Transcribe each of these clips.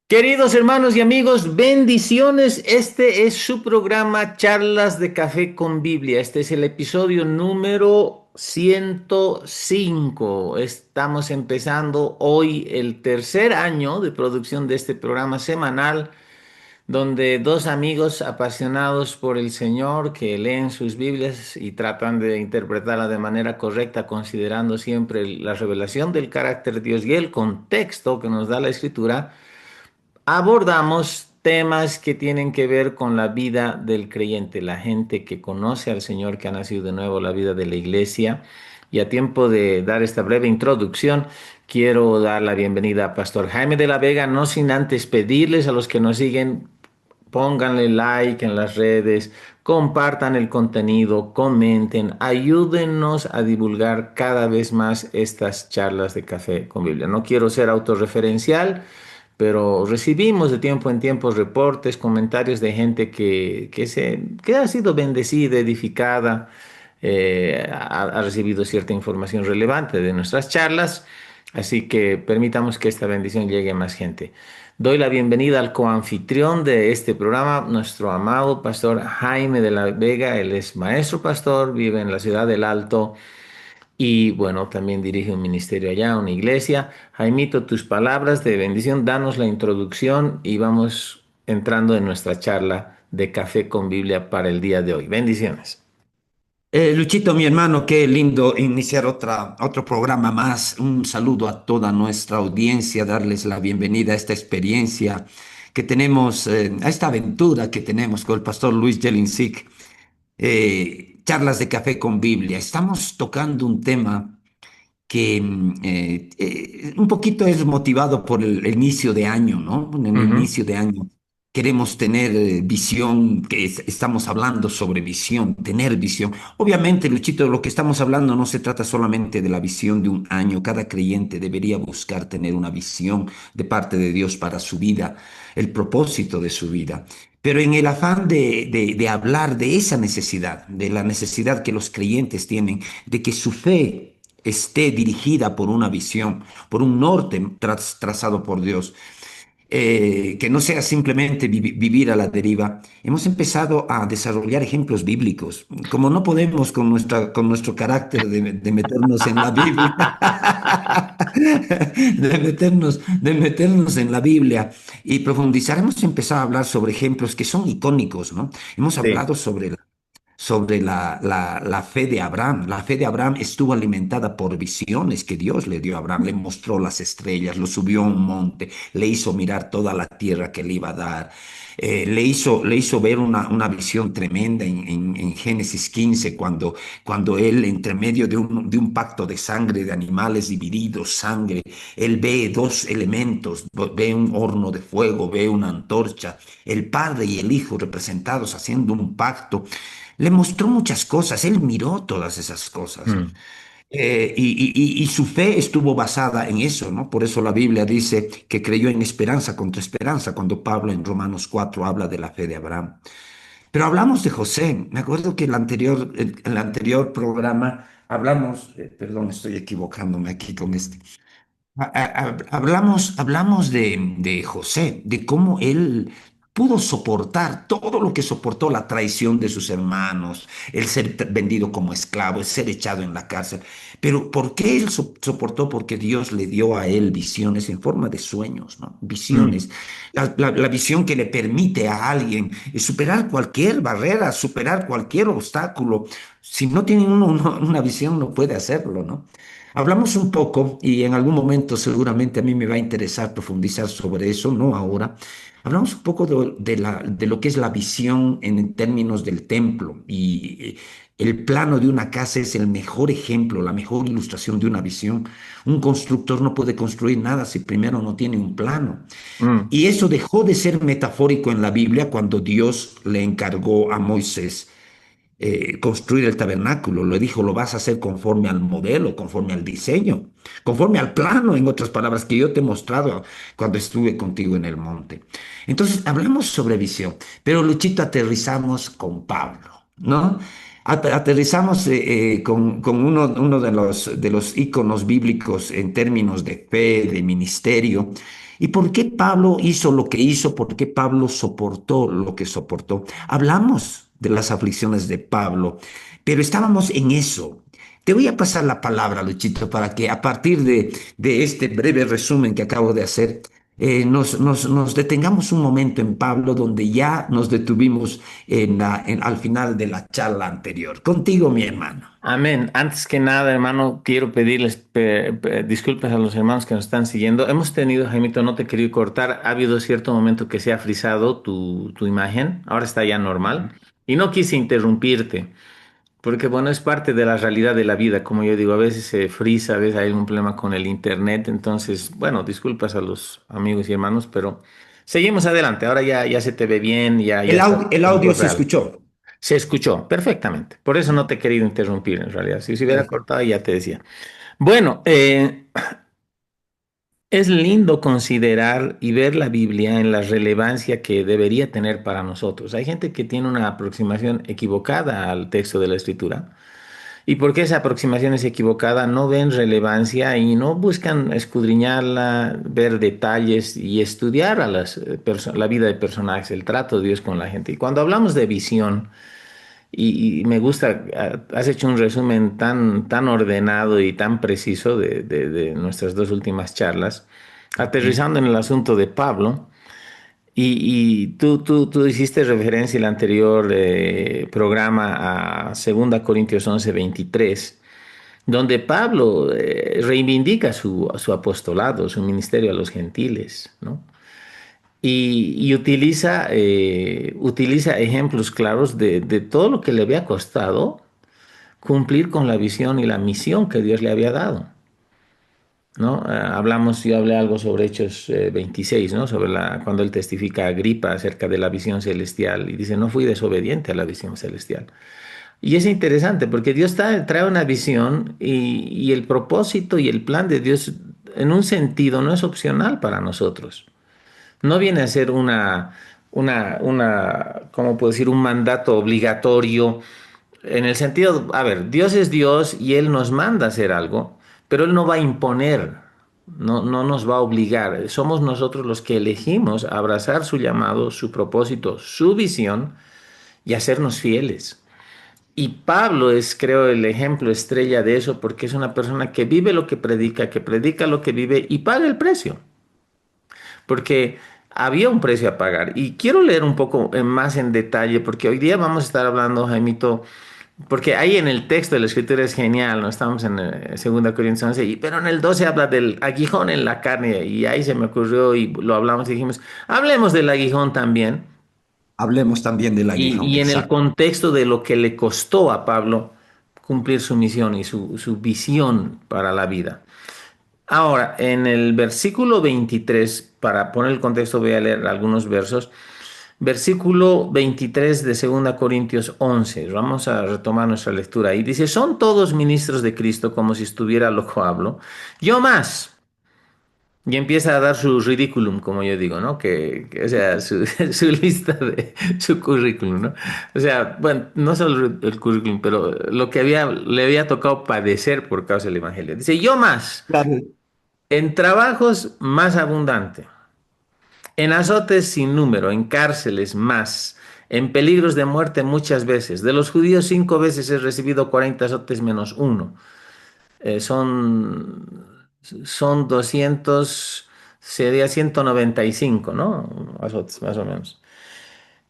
Queridos hermanos y amigos, bendiciones. Este es su programa Charlas de Café con Biblia. Este es el episodio número 105. Estamos empezando hoy el tercer año de producción de este programa semanal, donde dos amigos apasionados por el Señor que leen sus Biblias y tratan de interpretarla de manera correcta, considerando siempre la revelación del carácter de Dios y el contexto que nos da la Escritura. Abordamos temas que tienen que ver con la vida del creyente, la gente que conoce al Señor, que ha nacido de nuevo, la vida de la iglesia. Y a tiempo de dar esta breve introducción, quiero dar la bienvenida a Pastor Jaime de la Vega, no sin antes pedirles a los que nos siguen, pónganle like en las redes, compartan el contenido, comenten, ayúdennos a divulgar cada vez más estas charlas de café con Biblia. No quiero ser autorreferencial, pero recibimos de tiempo en tiempo reportes, comentarios de gente que ha sido bendecida, edificada, ha recibido cierta información relevante de nuestras charlas, así que permitamos que esta bendición llegue a más gente. Doy la bienvenida al coanfitrión de este programa, nuestro amado pastor Jaime de la Vega. Él es maestro pastor, vive en la ciudad del Alto y bueno, también dirige un ministerio allá, una iglesia. Jaimito, tus palabras de bendición, danos la introducción y vamos entrando en nuestra charla de café con Biblia para el día de hoy. Bendiciones. Luchito, mi hermano, qué lindo iniciar otro programa más. Un saludo a toda nuestra audiencia, darles la bienvenida a esta experiencia que tenemos, a esta aventura que tenemos con el pastor Luis Jelincic, charlas de café con Biblia. Estamos tocando un tema que un poquito es motivado por el inicio de año, ¿no? En el Ujú. inicio de año queremos tener visión, estamos hablando sobre visión, tener visión. Obviamente, Luchito, lo que estamos hablando no se trata solamente de la visión de un año. Cada creyente debería buscar tener una visión de parte de Dios para su vida, el propósito de su vida. Pero en el afán de hablar de esa necesidad, de la necesidad que los creyentes tienen, de que su fe esté dirigida por una visión, por un norte trazado por Dios, que no sea simplemente vivir a la deriva. Hemos empezado a desarrollar ejemplos bíblicos. Como no podemos con nuestro carácter de meternos en la Biblia, de meternos en la Biblia y profundizar, hemos empezado a hablar sobre ejemplos que son icónicos, ¿no? Hemos Sí. hablado sobre la fe de Abraham. La fe de Abraham estuvo alimentada por visiones que Dios le dio a Abraham. Le mostró las estrellas, lo subió a un monte, le hizo mirar toda la tierra que le iba a dar. Le hizo ver una visión tremenda en Génesis 15, cuando él, entre medio de un pacto de sangre, de animales divididos, sangre, él ve dos elementos, ve un horno de fuego, ve una antorcha, el padre y el hijo representados haciendo un pacto. Le mostró muchas cosas, él miró todas esas cosas. Mm. Y su fe estuvo basada en eso, ¿no? Por eso la Biblia dice que creyó en esperanza contra esperanza, cuando Pablo en Romanos 4 habla de la fe de Abraham. Pero hablamos de José. Me acuerdo que el anterior programa hablamos, perdón, estoy equivocándome aquí con este. Hablamos de José, de cómo él pudo soportar todo lo que soportó, la traición de sus hermanos, el ser vendido como esclavo, el ser echado en la cárcel. Pero ¿por qué él soportó? Porque Dios le dio a él visiones en forma de sueños, ¿no? Mm. Visiones. La visión que le permite a alguien superar cualquier barrera, superar cualquier obstáculo. Si no tiene uno una visión, no puede hacerlo, ¿no? Hablamos un poco y en algún momento seguramente a mí me va a interesar profundizar sobre eso, no ahora. Hablamos un poco de lo que es la visión en términos del templo y el plano de una casa es el mejor ejemplo, la mejor ilustración de una visión. Un constructor no puede construir nada si primero no tiene un plano. Mm. Y eso dejó de ser metafórico en la Biblia cuando Dios le encargó a Moisés construir el tabernáculo. Le dijo, lo vas a hacer conforme al modelo, conforme al diseño, conforme al plano, en otras palabras, que yo te he mostrado cuando estuve contigo en el monte. Entonces, hablamos sobre visión, pero Luchito aterrizamos con Pablo, ¿no? Aterrizamos con uno de los íconos bíblicos en términos de fe, de ministerio. ¿Y por qué Pablo hizo lo que hizo? ¿Por qué Pablo soportó lo que soportó? Hablamos de las aflicciones de Pablo, pero estábamos en eso. Te voy a pasar la palabra, Luchito, para que a partir de este breve resumen que acabo de hacer, nos detengamos un momento en Pablo donde ya nos detuvimos al final de la charla anterior. Contigo, mi hermano. Amén. Antes que nada, hermano, quiero pedirles disculpas a los hermanos que nos están siguiendo. Hemos tenido, Jaimito, no te he querido cortar. Ha habido cierto momento que se ha frizado tu imagen. Ahora está ya normal. Y no quise interrumpirte, porque bueno, es parte de la realidad de la vida. Como yo digo, a veces se frisa, a veces hay un problema con el internet. Entonces, bueno, disculpas a los amigos y hermanos, pero seguimos adelante. Ahora ya se te ve bien, ya está El en audio voz se real. escuchó. Se escuchó perfectamente. Por eso no te he querido interrumpir en realidad. Si se hubiera Perfecto. cortado ya te decía. Bueno, es lindo considerar y ver la Biblia en la relevancia que debería tener para nosotros. Hay gente que tiene una aproximación equivocada al texto de la Escritura. Y porque esa aproximación es equivocada, no ven relevancia y no buscan escudriñarla, ver detalles y estudiar a la vida de personajes, el trato de Dios con la gente. Y cuando hablamos de visión, y me gusta, has hecho un resumen tan ordenado y tan preciso de nuestras dos últimas charlas, aterrizando en el asunto de Pablo, y tú hiciste referencia en el anterior programa a 2 Corintios 11:23, donde Pablo reivindica su apostolado, su ministerio a los gentiles, ¿no? Y utiliza ejemplos claros de todo lo que le había costado cumplir con la visión y la misión que Dios le había dado, ¿no? Yo hablé algo sobre Hechos 26, ¿no? Sobre cuando él testifica a Agripa acerca de la visión celestial y dice, no fui desobediente a la visión celestial. Y es interesante porque Dios trae una visión y el propósito y el plan de Dios en un sentido no es opcional para nosotros. No viene a ser ¿cómo puedo decir? Un mandato obligatorio en el sentido, a ver, Dios es Dios y Él nos manda a hacer algo, pero Él no va a imponer, no nos va a obligar. Somos nosotros los que elegimos abrazar su llamado, su propósito, su visión y hacernos fieles. Y Pablo es, creo, el ejemplo estrella de eso porque es una persona que vive lo que predica lo que vive y paga el precio. Porque había un precio a pagar. Y quiero leer un poco más en detalle, porque hoy día vamos a estar hablando, Jaimito, porque ahí en el texto de la escritura es genial, ¿no? Estamos en 2 Corintios 11, pero en el 12 habla del aguijón en la carne, y ahí se me ocurrió y lo hablamos y dijimos, hablemos del aguijón también, Hablemos también del aguijón, y en el exacto. contexto de lo que le costó a Pablo cumplir su misión y su visión para la vida. Ahora, en el versículo 23, para poner el contexto, voy a leer algunos versos. Versículo 23 de 2 Corintios 11. Vamos a retomar nuestra lectura. Y dice, son todos ministros de Cristo como si estuviera loco hablo. Yo más. Y empieza a dar su ridículum, como yo digo, ¿no? O sea, su lista de su currículum, ¿no? O sea, bueno, no solo el currículum, pero lo que le había tocado padecer por causa del Evangelio. Dice, yo más. Claro. En trabajos más abundante, en azotes sin número, en cárceles más, en peligros de muerte muchas veces. De los judíos 5 veces he recibido 40 azotes menos uno. Son 200, sería 195, ¿no? Azotes más o menos.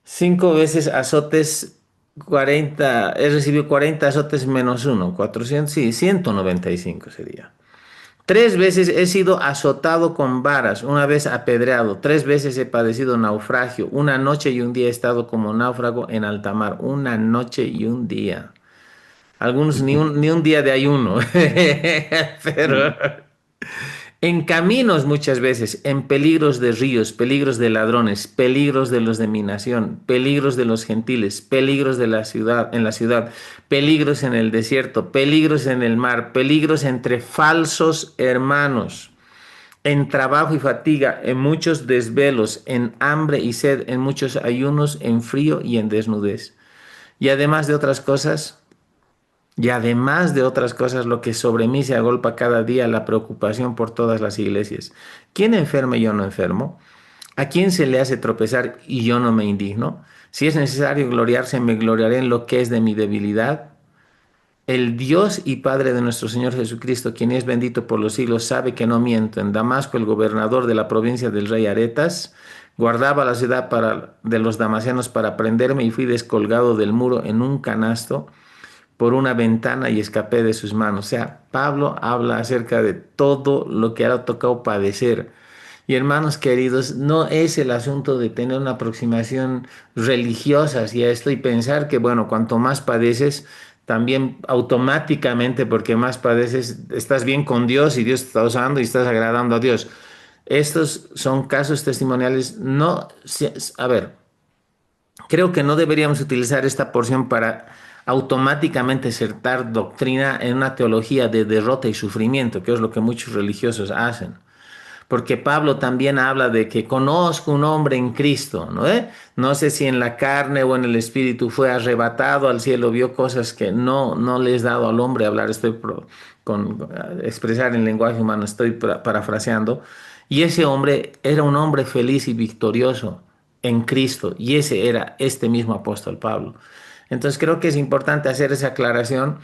5 veces azotes, 40, he recibido 40 azotes menos uno, 400, sí, 195 sería. 3 veces he sido azotado con varas, una vez apedreado, 3 veces he padecido naufragio, una noche y un día he estado como náufrago en alta mar, una noche y un día. Algunos ni un día de ayuno, pero en caminos muchas veces, en peligros de ríos, peligros de ladrones, peligros de los de mi nación, peligros de los gentiles, peligros de la ciudad, en la ciudad, peligros en el desierto, peligros en el mar, peligros entre falsos hermanos, en trabajo y fatiga, en muchos desvelos, en hambre y sed, en muchos ayunos, en frío y en desnudez. Y además de otras cosas, Y además de otras cosas, lo que sobre mí se agolpa cada día, la preocupación por todas las iglesias. ¿Quién enferma y yo no enfermo? ¿A quién se le hace tropezar y yo no me indigno? Si es necesario gloriarse, me gloriaré en lo que es de mi debilidad. El Dios y Padre de nuestro Señor Jesucristo, quien es bendito por los siglos, sabe que no miento. En Damasco, el gobernador de la provincia del rey Aretas guardaba la ciudad de los damascenos para prenderme y fui descolgado del muro en un canasto por una ventana y escapé de sus manos. O sea, Pablo habla acerca de todo lo que le ha tocado padecer. Y hermanos queridos, no es el asunto de tener una aproximación religiosa hacia esto y pensar que, bueno, cuanto más padeces, también automáticamente, porque más padeces, estás bien con Dios y Dios te está usando y estás agradando a Dios. Estos son casos testimoniales. No, a ver, creo que no deberíamos utilizar esta porción para automáticamente acertar doctrina en una teología de derrota y sufrimiento, que es lo que muchos religiosos hacen. Porque Pablo también habla de que conozco un hombre en Cristo, ¿no? No sé si en la carne o en el espíritu fue arrebatado al cielo, vio cosas que no le es dado al hombre hablar, expresar en lenguaje humano, estoy parafraseando. Y ese hombre era un hombre feliz y victorioso en Cristo, y ese era este mismo apóstol Pablo. Entonces creo que es importante hacer esa aclaración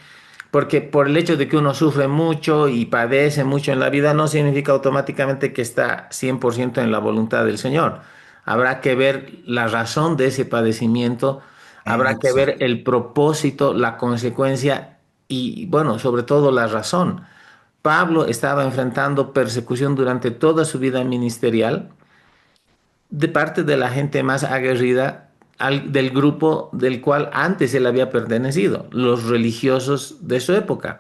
porque por el hecho de que uno sufre mucho y padece mucho en la vida, no significa automáticamente que está 100% en la voluntad del Señor. Habrá que ver la razón de ese padecimiento, habrá que ver Exacto. el propósito, la consecuencia y, bueno, sobre todo la razón. Pablo estaba enfrentando persecución durante toda su vida ministerial de parte de la gente más aguerrida del grupo del cual antes él había pertenecido, los religiosos de su época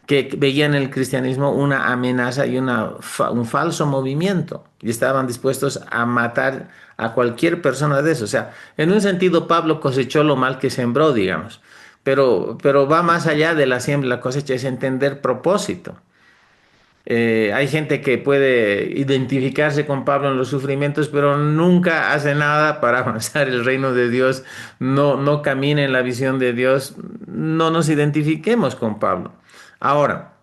que veían en el cristianismo una amenaza y un falso movimiento y estaban dispuestos a matar a cualquier persona de eso. O sea, en un sentido Pablo cosechó lo mal que sembró, digamos, pero va más allá de la siembra, la cosecha es entender propósito. Hay gente que puede identificarse con Pablo en los sufrimientos, pero nunca hace nada para avanzar el reino de Dios, no camina en la visión de Dios, no nos identifiquemos con Pablo. Ahora,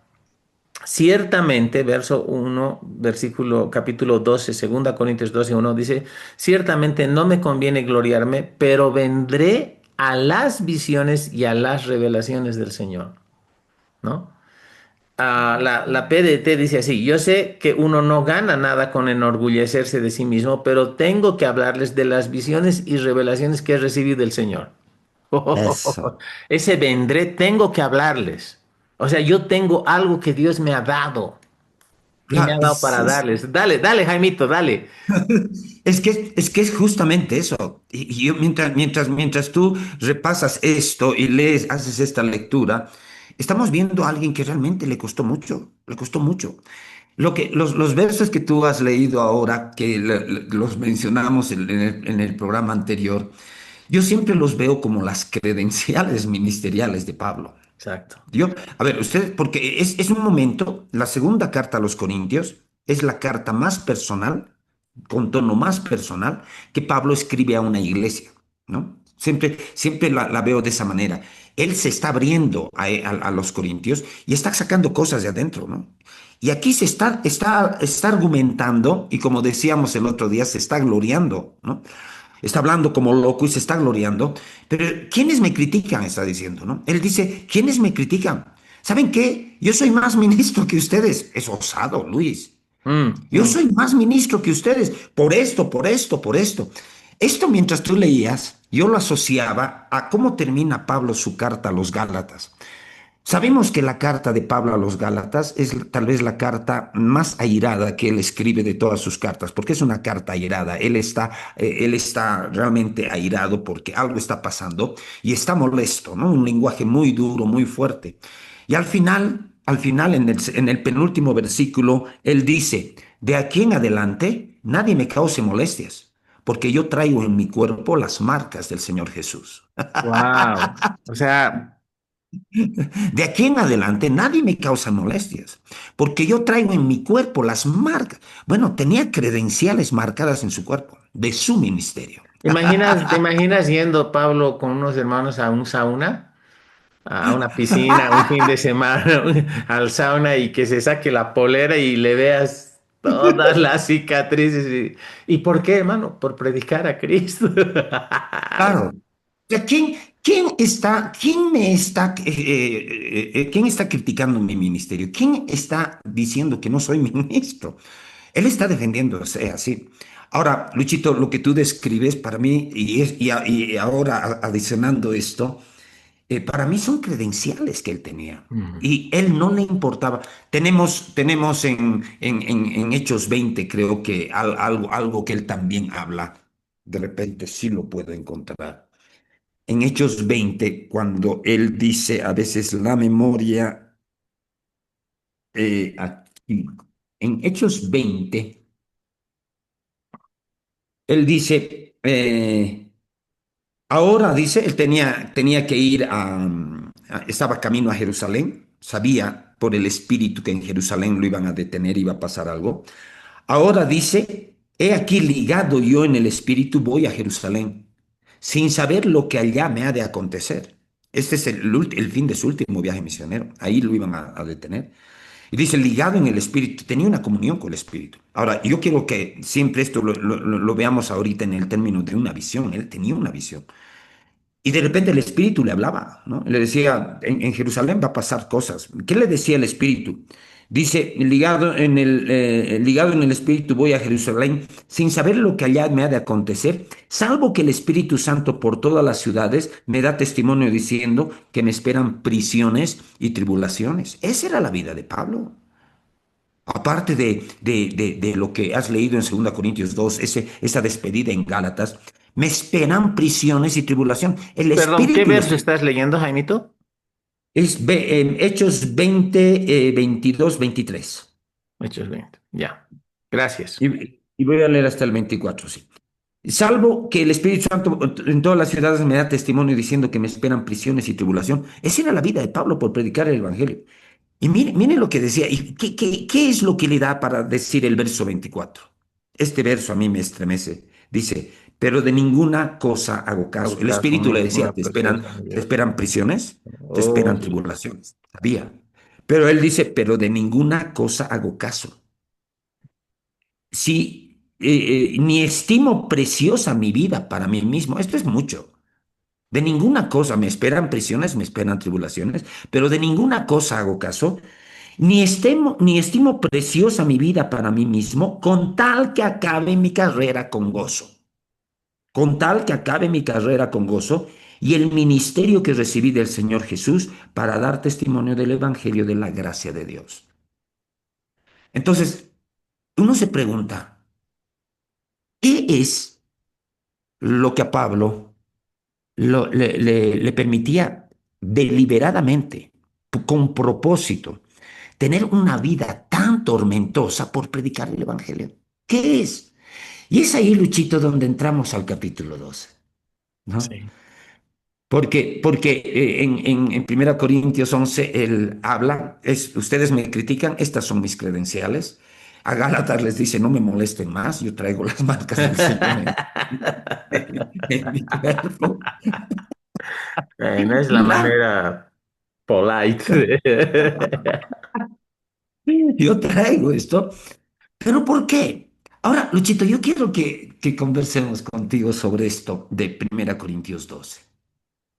ciertamente, verso 1, versículo capítulo 12, 2 Corintios 12:1 dice, ciertamente no me conviene gloriarme, pero vendré a las visiones y a las revelaciones del Señor, ¿no? La PDT dice así, yo sé que uno no gana nada con enorgullecerse de sí mismo, pero tengo que hablarles de las visiones y revelaciones que he recibido del Señor. Eso. Ese vendré, tengo que hablarles. O sea, yo tengo algo que Dios me ha dado y me ha Claro, dado para darles. Dale, dale, Jaimito, dale. es que es justamente eso. Y yo mientras tú repasas esto y lees, haces esta lectura, estamos viendo a alguien que realmente le costó mucho, le costó mucho. Los versos que tú has leído ahora, que los mencionamos en el programa anterior, yo siempre los veo como las credenciales ministeriales de Pablo. Exacto. Yo, a ver, usted, porque es un momento, la segunda carta a los Corintios es la carta más personal, con tono más personal, que Pablo escribe a una iglesia, ¿no? Siempre la veo de esa manera. Él se está abriendo a los Corintios y está sacando cosas de adentro, ¿no? Y aquí está argumentando, y como decíamos el otro día, se está gloriando, ¿no? Está hablando como loco y se está gloriando. Pero ¿quiénes me critican? Está diciendo, ¿no? Él dice, ¿quiénes me critican? ¿Saben qué? Yo soy más ministro que ustedes. Es osado, Luis. Mm, Yo mm. soy más ministro que ustedes por esto, por esto, por esto. Esto mientras tú leías, yo lo asociaba a cómo termina Pablo su carta a los Gálatas. Sabemos que la carta de Pablo a los Gálatas es tal vez la carta más airada que él escribe de todas sus cartas, porque es una carta airada. Él está realmente airado porque algo está pasando y está molesto, ¿no? Un lenguaje muy duro, muy fuerte. Y al final, en el penúltimo versículo, él dice, de aquí en adelante, nadie me cause molestias, porque yo traigo en mi cuerpo las marcas del Señor Jesús. Wow. O sea, De aquí en adelante nadie me causa molestias, porque yo traigo en mi cuerpo las marcas. Bueno, tenía credenciales marcadas en su cuerpo, de su ministerio. ¿te imaginas yendo, Pablo, con unos hermanos a un sauna? a una piscina un fin de semana, al sauna y que se saque la polera y le veas todas las cicatrices. ¿Y por qué, hermano? Por predicar a Cristo. Claro. O sea, quién está criticando mi ministerio? ¿Quién está diciendo que no soy ministro? Él está defendiéndose así. Ahora, Luchito, lo que tú describes para mí, y ahora adicionando esto, para mí son credenciales que él tenía. Mm, Y él no le importaba. Tenemos en Hechos 20 creo que algo que él también habla. De repente sí lo puedo encontrar. En Hechos 20 cuando él dice a veces la memoria, aquí, en Hechos 20 él dice, ahora dice, él tenía que ir estaba camino a Jerusalén, sabía por el Espíritu que en Jerusalén lo iban a detener, iba a pasar algo. Ahora dice, he aquí ligado yo en el Espíritu, voy a Jerusalén, sin saber lo que allá me ha de acontecer. Este es el fin de su último viaje misionero, ahí lo iban a detener. Y dice, ligado en el Espíritu, tenía una comunión con el Espíritu. Ahora, yo quiero que siempre esto lo veamos ahorita en el término de una visión. Él tenía una visión. Y de repente el Espíritu le hablaba, ¿no? Le decía, en Jerusalén va a pasar cosas. ¿Qué le decía el Espíritu? Dice, ligado en el Espíritu voy a Jerusalén sin saber lo que allá me ha de acontecer, salvo que el Espíritu Santo por todas las ciudades me da testimonio diciendo que me esperan prisiones y tribulaciones. Esa era la vida de Pablo. Aparte de lo que has leído en 2 Corintios 2, esa despedida en Gálatas, me esperan prisiones y tribulación. El Perdón, ¿qué Espíritu verso estás leyendo, Jaimito? en Hechos 20, 22, 23. Hechos 20. Ya. Gracias. Y voy a leer hasta el 24, sí. Salvo que el Espíritu Santo en todas las ciudades me da testimonio diciendo que me esperan prisiones y tribulación. Esa era la vida de Pablo por predicar el Evangelio. Y mire lo que decía. ¿Y qué es lo que le da para decir el verso 24? Este verso a mí me estremece. Dice, pero de ninguna cosa hago caso. El ¿Acaso Espíritu le decía, una preciosa te Dios? esperan prisiones, te Oh, esperan tribulaciones. Sabía. Pero él dice, pero de ninguna cosa hago caso. Si ni estimo preciosa mi vida para mí mismo, esto es mucho. De ninguna cosa me esperan prisiones, me esperan tribulaciones, pero de ninguna cosa hago caso, ni estimo preciosa mi vida para mí mismo, con tal que acabe mi carrera con gozo, con tal que acabe mi carrera con gozo y el ministerio que recibí del Señor Jesús para dar testimonio del Evangelio de la gracia de Dios. Entonces, uno se pregunta, ¿qué es lo que a Pablo le permitía deliberadamente, con propósito, tener una vida tan tormentosa por predicar el Evangelio? ¿Qué es? Y es ahí, Luchito, donde entramos al capítulo 12, ¿no? sí. Porque en 1 Corintios 11 él habla, ustedes me critican, estas son mis credenciales. A Gálatas les dice, no me molesten más, yo traigo las marcas del Señor en mi cuerpo. No es la Claro, manera polite. yo traigo esto. ¿Pero por qué? Ahora, Luchito, yo quiero que conversemos contigo sobre esto de 1 Corintios 12,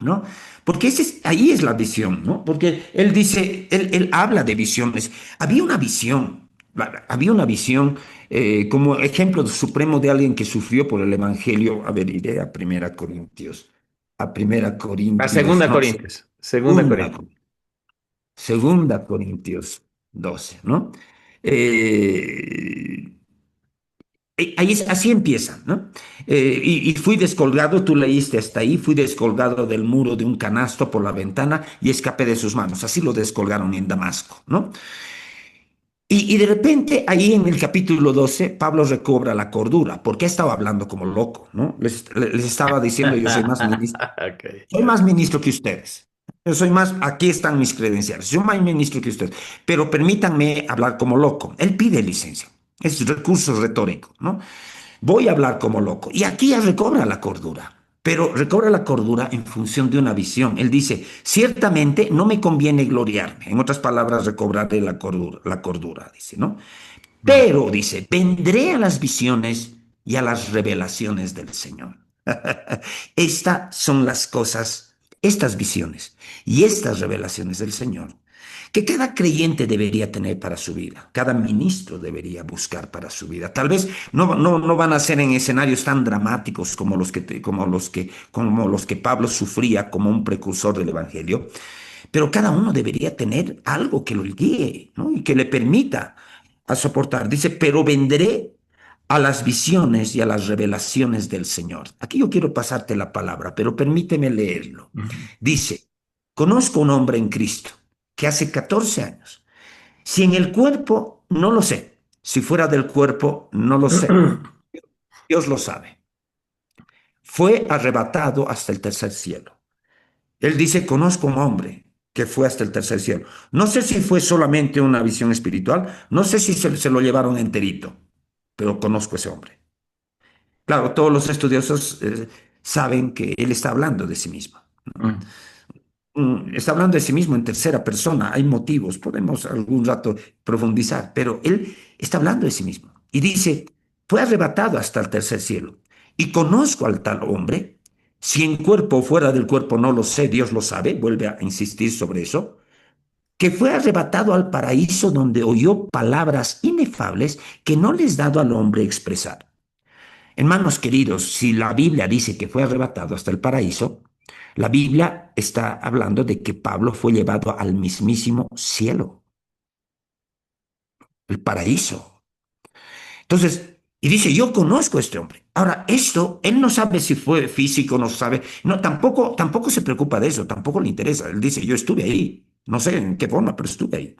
¿no? Porque ahí es la visión, ¿no? Porque él dice, él habla de visiones. Había una visión como ejemplo supremo de alguien que sufrió por el Evangelio. A ver, iré a 1 Corintios, A no, segunda Corintios. Segunda segunda, Corintios. segunda Corintios 12, ¿no? Eh, así empieza, ¿no? Y fui descolgado, tú leíste hasta ahí, fui descolgado del muro de un canasto por la ventana y escapé de sus manos. Así lo descolgaron en Damasco, ¿no? Y de repente, ahí en el capítulo 12 Pablo recobra la cordura, porque estaba hablando como loco, ¿no? Les estaba diciendo, yo Ok. soy más ministro que ustedes. Yo soy más, aquí están mis credenciales, soy más ministro que ustedes, pero permítanme hablar como loco. Él pide licencia, es recurso retórico, ¿no? Voy a hablar como loco. Y aquí ya recobra la cordura. pero recobra la cordura en función de una visión. Él dice, ciertamente no me conviene gloriarme. En otras palabras, recobraré la cordura, dice, ¿no? Mm, Pero, dice, vendré a las visiones y a las revelaciones del Señor. Estas son las cosas, estas visiones y estas revelaciones del Señor que cada creyente debería tener para su vida, cada ministro debería buscar para su vida. Tal vez no van a ser en escenarios tan dramáticos como los que Pablo sufría como un precursor del Evangelio, pero cada uno debería tener algo que lo guíe, ¿no? Y que le permita a soportar. Dice, pero vendré a las visiones y a las revelaciones del Señor. Aquí yo quiero pasarte la palabra, pero permíteme leerlo. mm. Dice, conozco un hombre en Cristo que hace 14 años, si en el cuerpo, no lo sé, si fuera del cuerpo, no lo sé, Dios lo sabe, fue arrebatado hasta el tercer cielo. Él dice, conozco un hombre que fue hasta el tercer cielo. No sé si fue solamente una visión espiritual, no sé si se lo llevaron enterito, pero conozco ese hombre. Claro, todos los estudiosos saben que él está hablando de sí mismo. Mm, Está hablando de sí mismo en tercera persona. Hay motivos, podemos algún rato profundizar, pero él está hablando de sí mismo. Y dice, fue arrebatado hasta el tercer cielo. Y conozco al tal hombre, si en cuerpo o fuera del cuerpo no lo sé, Dios lo sabe, vuelve a insistir sobre eso, que fue arrebatado al paraíso donde oyó palabras inefables que no les dado al hombre expresar. Hermanos queridos, si la Biblia dice que fue arrebatado hasta el paraíso, la Biblia está hablando de que Pablo fue llevado al mismísimo cielo, el paraíso. Entonces, y dice, yo conozco a este hombre. Ahora, esto, él no sabe si fue físico, no sabe, no, tampoco se preocupa de eso, tampoco le interesa. Él dice, yo estuve ahí, no sé en qué forma, pero estuve ahí.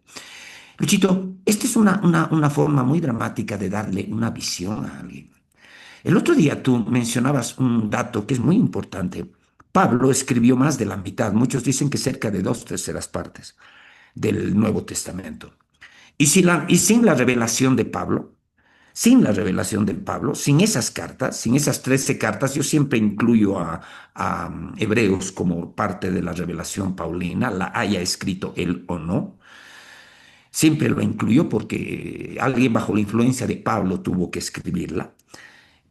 Luchito, esta es una forma muy dramática de darle una visión a alguien. El otro día tú mencionabas un dato que es muy importante. Pablo escribió más de la mitad, muchos dicen que cerca de dos terceras partes del Nuevo Testamento. Y sin la revelación de Pablo, sin la revelación de Pablo, sin esas cartas, sin esas 13 cartas, yo siempre incluyo a Hebreos como parte de la revelación paulina, la haya escrito él o no. Siempre lo incluyo porque alguien bajo la influencia de Pablo tuvo que escribirla.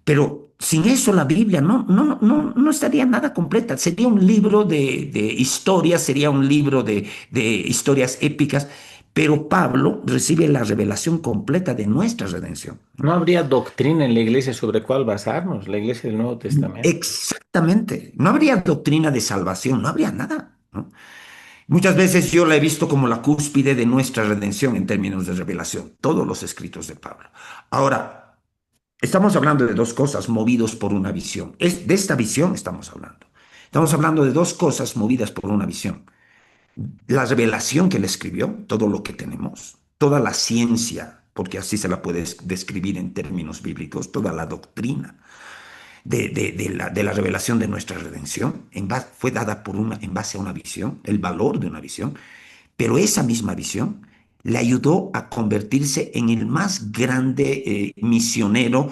Pero sin eso la Biblia no estaría nada completa. Sería un libro de historias, sería un libro de historias épicas, pero Pablo recibe la revelación completa de nuestra redención. No habría doctrina en la iglesia sobre cuál basarnos, la iglesia del Nuevo Testamento. Exactamente. No habría doctrina de salvación, no habría nada, ¿no? Muchas veces yo la he visto como la cúspide de nuestra redención en términos de revelación, todos los escritos de Pablo. Ahora, estamos hablando de dos cosas movidos por una visión. De esta visión estamos hablando. Estamos hablando de dos cosas movidas por una visión. La revelación que él escribió, todo lo que tenemos, toda la ciencia, porque así se la puede describir en términos bíblicos, toda la doctrina de la revelación de nuestra redención fue dada en base a una visión, el valor de una visión, pero esa misma visión le ayudó a convertirse en el más grande misionero,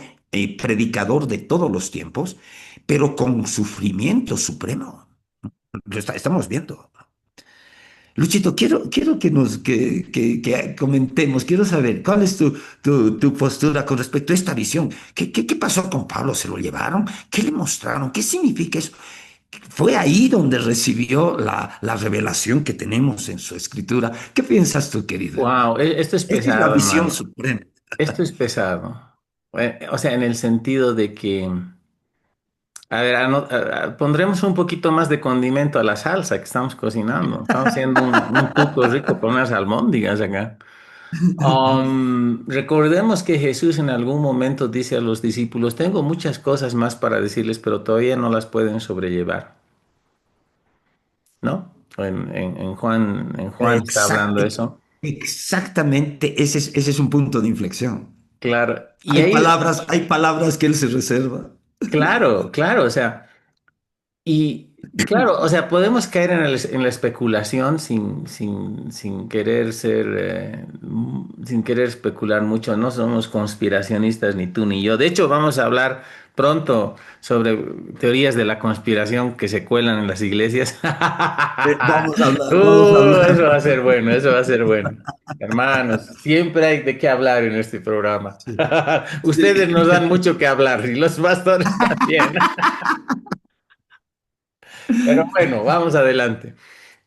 predicador de todos los tiempos, pero con sufrimiento supremo. Estamos viendo. Luchito, quiero que comentemos, quiero saber cuál es tu postura con respecto a esta visión. ¿Qué pasó con Pablo? ¿Se lo llevaron? ¿Qué le mostraron? ¿Qué significa eso? Fue ahí donde recibió la revelación que tenemos en su escritura. ¿Qué piensas tú, querido hermano? Wow, esto es Esta es la pesado, visión hermano. suprema. Esto es pesado. O sea, en el sentido de que, a ver, pondremos un poquito más de condimento a la salsa que estamos cocinando. Estamos haciendo un tuco rico con unas albóndigas acá. Recordemos que Jesús en algún momento dice a los discípulos, tengo muchas cosas más para decirles, pero todavía no las pueden sobrellevar, ¿no? En Juan está hablando de eso. Exactamente, ese es un punto de inflexión. Claro. Y ahí, Hay palabras que él se reserva. claro, claro, o sea. Claro, o sea, podemos caer en la especulación sin querer sin querer especular mucho. No somos conspiracionistas ni tú ni yo. De hecho, vamos a hablar pronto sobre teorías de la conspiración que se cuelan en las iglesias. Vamos a hablar, vamos a Eso va a hablar. ser bueno, eso va a ser bueno. Hermanos, siempre hay de qué hablar en este programa. Sí. Ustedes nos dan Sí. mucho que hablar y los pastores también. Pero bueno, vamos adelante.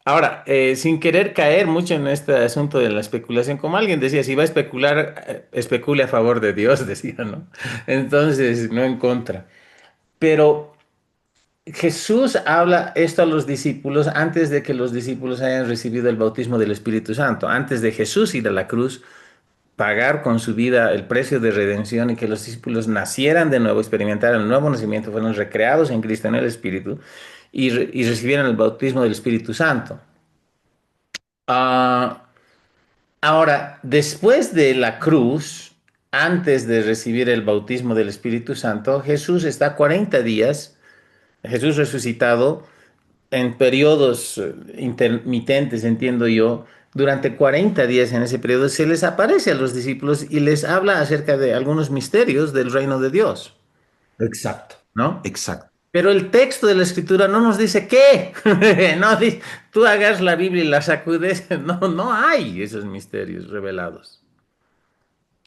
Ahora, sin querer caer mucho en este asunto de la especulación, como alguien decía, si va a especular, especule a favor de Dios, decía, ¿no? Entonces, no en contra. Pero Jesús habla esto a los discípulos antes de que los discípulos hayan recibido el bautismo del Espíritu Santo, antes de Jesús ir a la cruz, pagar con su vida el precio de redención y que los discípulos nacieran de nuevo, experimentaran el nuevo nacimiento, fueron recreados en Cristo en el Espíritu y recibieran el bautismo del Espíritu Santo. Ah, ahora, después de la cruz, antes de recibir el bautismo del Espíritu Santo, Jesús está 40 días, Jesús resucitado, en periodos intermitentes, entiendo yo, durante 40 días en ese periodo, se les aparece a los discípulos y les habla acerca de algunos misterios del reino de Dios, Exacto, ¿no? exacto. Pero el texto de la escritura no nos dice qué. No dice, tú hagas la Biblia y la sacudes. No, no hay esos misterios revelados.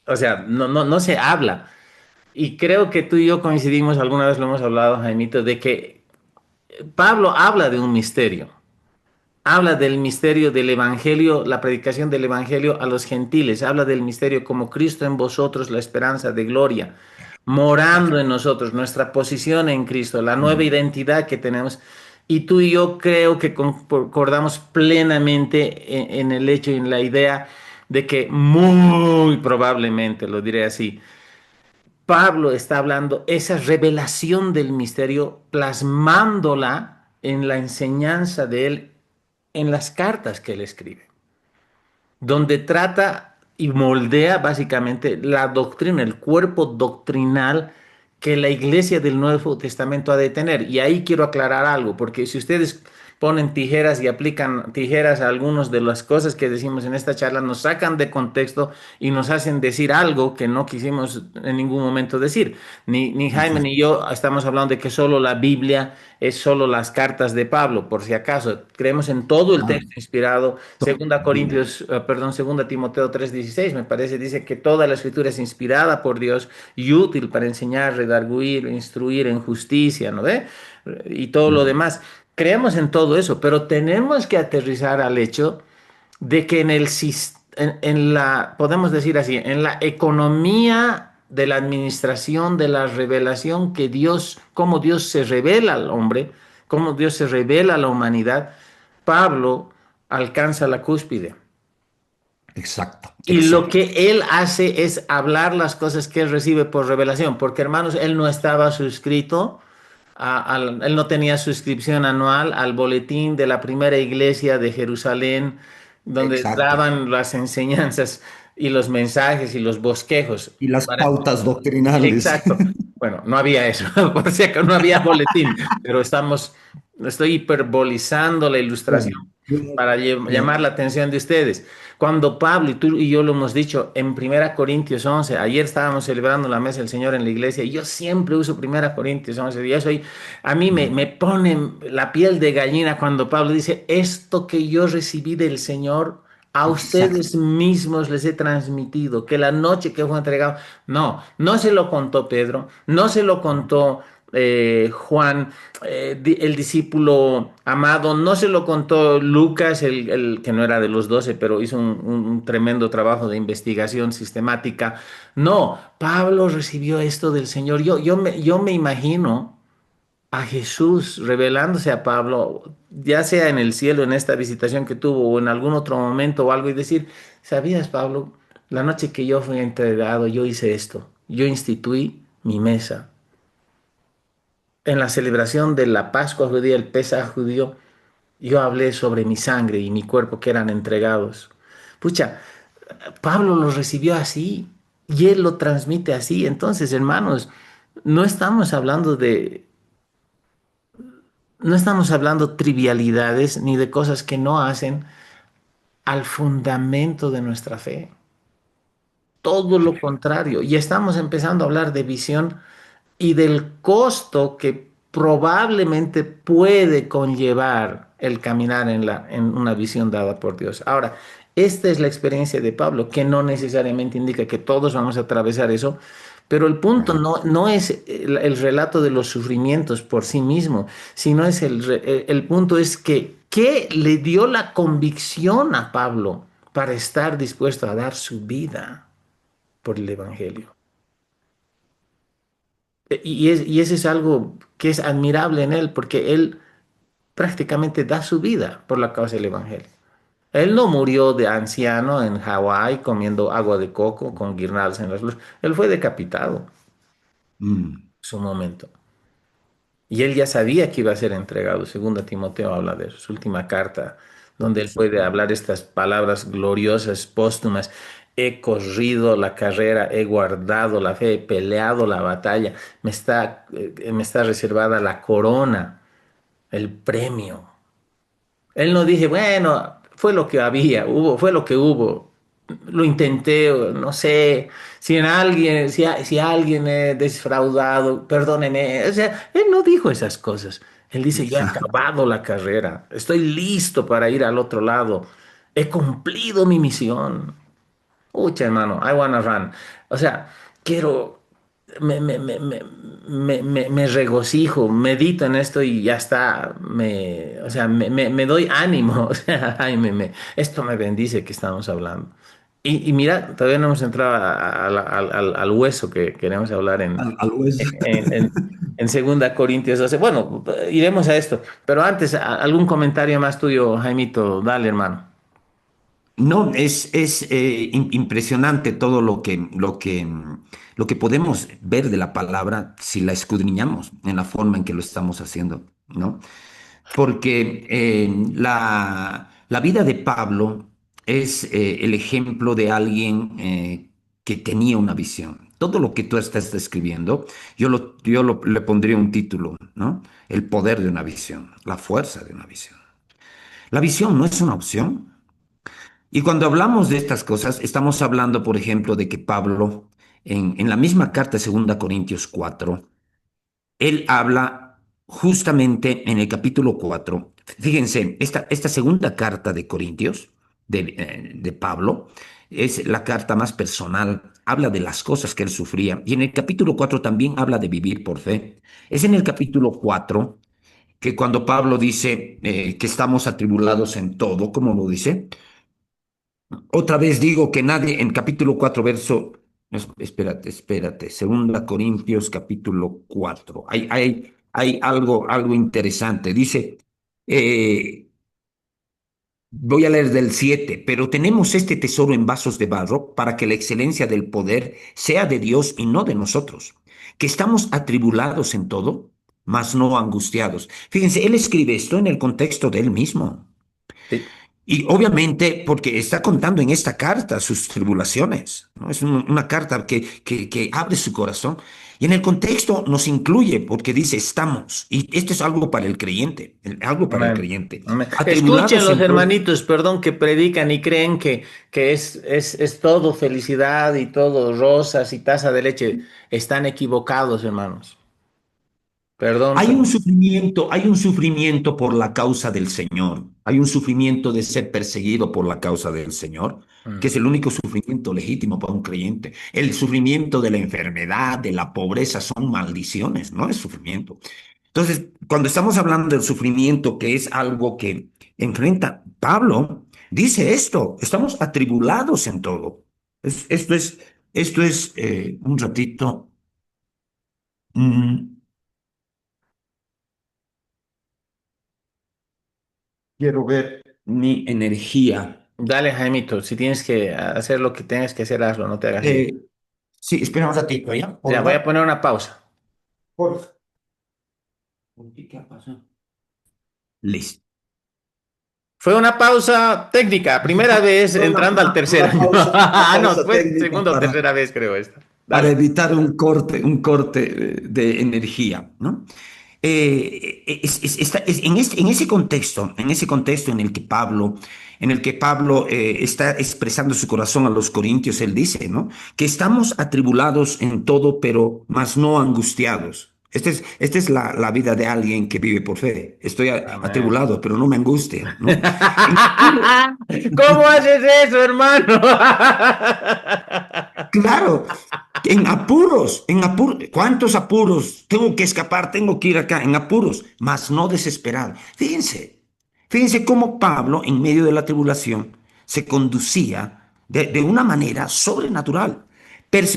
O sea, no se habla. Y creo que tú y yo coincidimos, alguna vez lo hemos hablado, Jaimito, de que Pablo habla de un misterio. Habla del misterio del evangelio, la predicación del evangelio a los gentiles. Habla del misterio como Cristo en vosotros, la esperanza de gloria, morando en nosotros, nuestra posición en Cristo, la nueva Mm. identidad que tenemos. Y tú y yo creo que concordamos plenamente en el hecho y en la idea de que muy probablemente, lo diré así, Pablo está hablando esa revelación del misterio, plasmándola en la enseñanza de él, en las cartas que él escribe, donde trata y moldea básicamente la doctrina, el cuerpo doctrinal que la iglesia del Nuevo Testamento ha de tener. Y ahí quiero aclarar algo, porque si ustedes ponen tijeras y aplican tijeras a algunas de las cosas que decimos en esta charla, nos sacan de contexto y nos hacen decir algo que no quisimos en ningún momento decir. Ni Jaime ni Exacto. yo estamos hablando de que solo la Biblia es solo las cartas de Pablo, por si acaso. Creemos en todo el Ah, texto inspirado. Segunda bien. Corintios, perdón, segunda Timoteo 3:16, me parece, dice que toda la escritura es inspirada por Dios y útil para enseñar, redarguir, instruir en justicia, ¿no ve? Y todo lo Mm. demás. Creemos en todo eso, pero tenemos que aterrizar al hecho de que en la, podemos decir así, en la economía de la administración, de la revelación que Dios, cómo Dios se revela al hombre, cómo Dios se revela a la humanidad, Pablo alcanza la cúspide. Exacto, Y lo exacto. que él hace es hablar las cosas que él recibe por revelación, porque hermanos, él no estaba suscrito, él no tenía suscripción anual al boletín de la primera iglesia de Jerusalén, donde Exacto. daban las enseñanzas y los mensajes y los bosquejos. Y las pautas doctrinales. Exacto. Bueno, no había eso, por si acaso no había boletín, pero estoy hiperbolizando la ilustración Claro, claro, para claro. llamar la atención de ustedes. Cuando Pablo, y tú y yo lo hemos dicho en Primera Corintios 11, ayer estábamos celebrando la mesa del Señor en la iglesia y yo siempre uso Primera Corintios 11, y eso a mí me Mm. pone la piel de gallina cuando Pablo dice, esto que yo recibí del Señor, a Exacto. ustedes mismos les he transmitido, que la noche que fue entregado, no se lo contó Pedro, no se lo contó Juan, el discípulo amado, no se lo contó Lucas, el que no era de los 12, pero hizo un tremendo trabajo de investigación sistemática. No, Pablo recibió esto del Señor. Yo me imagino a Jesús revelándose a Pablo, ya sea en el cielo, en esta visitación que tuvo, o en algún otro momento o algo, y decir, ¿sabías, Pablo? La noche que yo fui entregado, yo hice esto. Yo instituí mi mesa. En la celebración de la Pascua judía, el Pesaj judío, yo hablé sobre mi sangre y mi cuerpo que eran entregados. Pucha, Pablo lo recibió así y él lo transmite así. Entonces, hermanos, no estamos hablando no estamos hablando trivialidades ni de cosas que no hacen al fundamento de nuestra fe. Todo lo contrario. Y estamos empezando a hablar de visión y del costo que probablemente puede conllevar el caminar en una visión dada por Dios. Ahora, esta es la experiencia de Pablo, que no necesariamente indica que todos vamos a atravesar eso, pero el punto Ajá. no es el relato de los sufrimientos por sí mismo, sino es el punto es que, ¿qué le dio la convicción a Pablo para estar dispuesto a dar su vida por el Evangelio? Y ese es algo que es admirable en él, porque él prácticamente da su vida por la causa del Evangelio. Él no murió de anciano en Hawái comiendo agua de coco con guirnaldas en las luces. Él fue decapitado en Mm. su momento. Y él ya sabía que iba a ser entregado. Segunda Timoteo habla de eso, su última carta, donde él puede hablar estas palabras gloriosas, póstumas. He corrido la carrera, he guardado la fe, he peleado la batalla. Me está reservada la corona, el premio. Él no dice, bueno, fue lo que había, fue lo que hubo. Lo intenté, no sé, si alguien he defraudado, perdóneme. O sea, él no dijo esas cosas. Él dice, yo he acabado la carrera, estoy listo para ir al otro lado, he cumplido mi misión. Ucha, hermano, I wanna run. O sea, quiero, me, me, me, me, me regocijo, medito en esto y ya está. O sea, me doy ánimo. O sea, ay, esto me bendice que estamos hablando. Y mira, todavía no hemos entrado al hueso que queremos hablar Al hueso. en Segunda Corintios 12. Bueno, iremos a esto. Pero antes, algún comentario más tuyo, Jaimito. Dale, hermano. No, es impresionante todo lo que podemos ver de la palabra si la escudriñamos en la forma en que lo estamos haciendo, ¿no? Porque la vida de Pablo es el ejemplo de alguien que tenía una visión. Todo lo que tú estás describiendo, le pondría un título, ¿no? El poder de una visión, la fuerza de una visión. La visión no es una opción. Y cuando hablamos de estas cosas, estamos hablando, por ejemplo, de que Pablo, en la misma carta de 2 Corintios 4, él habla justamente en el capítulo 4. Fíjense, esta segunda carta de Corintios, de Pablo, es la carta más personal, habla de las cosas que él sufría. Y en el capítulo 4 también habla de vivir por fe. Es en el capítulo 4 que cuando Pablo dice que estamos atribulados en todo, ¿cómo lo dice? Otra vez digo que nadie, en capítulo 4 verso, espérate, 2 Corintios capítulo 4 hay algo interesante. Dice, eh, voy a leer del 7, pero tenemos este tesoro en vasos de barro para que la excelencia del poder sea de Dios y no de nosotros, que estamos atribulados en todo, mas no angustiados. Fíjense, él escribe esto en el contexto de él mismo. Sí. Y obviamente porque está contando en esta carta sus tribulaciones, ¿no? Es una carta que abre su corazón y en el contexto nos incluye porque dice estamos, y esto es algo para el creyente, algo para el Amén. creyente, Amén. Escuchen atribulados los en todo. hermanitos, perdón, que predican y creen que es todo felicidad y todo rosas y taza de leche. Están equivocados, hermanos. Perdón, pero... Hay un sufrimiento por la causa del Señor, hay un sufrimiento de ser perseguido por la causa del Señor, que Mm. es el único sufrimiento legítimo para un creyente. El sufrimiento de la enfermedad, de la pobreza, son maldiciones, no es sufrimiento. Entonces, cuando estamos hablando del sufrimiento, que es algo que enfrenta Pablo, dice esto, estamos atribulados en todo. Esto es un ratito. mm, Quiero ver mi energía. Dale, Jaimito, si tienes que hacer lo que tengas que hacer, hazlo, no te hagas lío. Eh, sí, espera un ratito, ¿ya? Ya, voy a Porfa. poner una pausa. Porfa. ¿Qué ha pasado? Listo. Fue una pausa técnica, primera vez Fue entrando al tercer año. una Ah, no, pausa fue técnica segunda o tercera vez, creo esta. para Dale. evitar un corte de energía, ¿no? en ese contexto en el que Pablo está expresando su corazón a los corintios, él dice, ¿no? Que estamos atribulados en todo, pero más no angustiados. Esta es la vida de alguien que vive por fe. Estoy Amén. atribulado, pero no me angustio, ¿no? En apuro, ¿Cómo haces eso, hermano? claro, en apuros, ¿cuántos apuros? Tengo que escapar, tengo que ir acá, en apuros, mas no desesperado. Fíjense cómo Pablo, en medio de la tribulación, se conducía de una manera sobrenatural.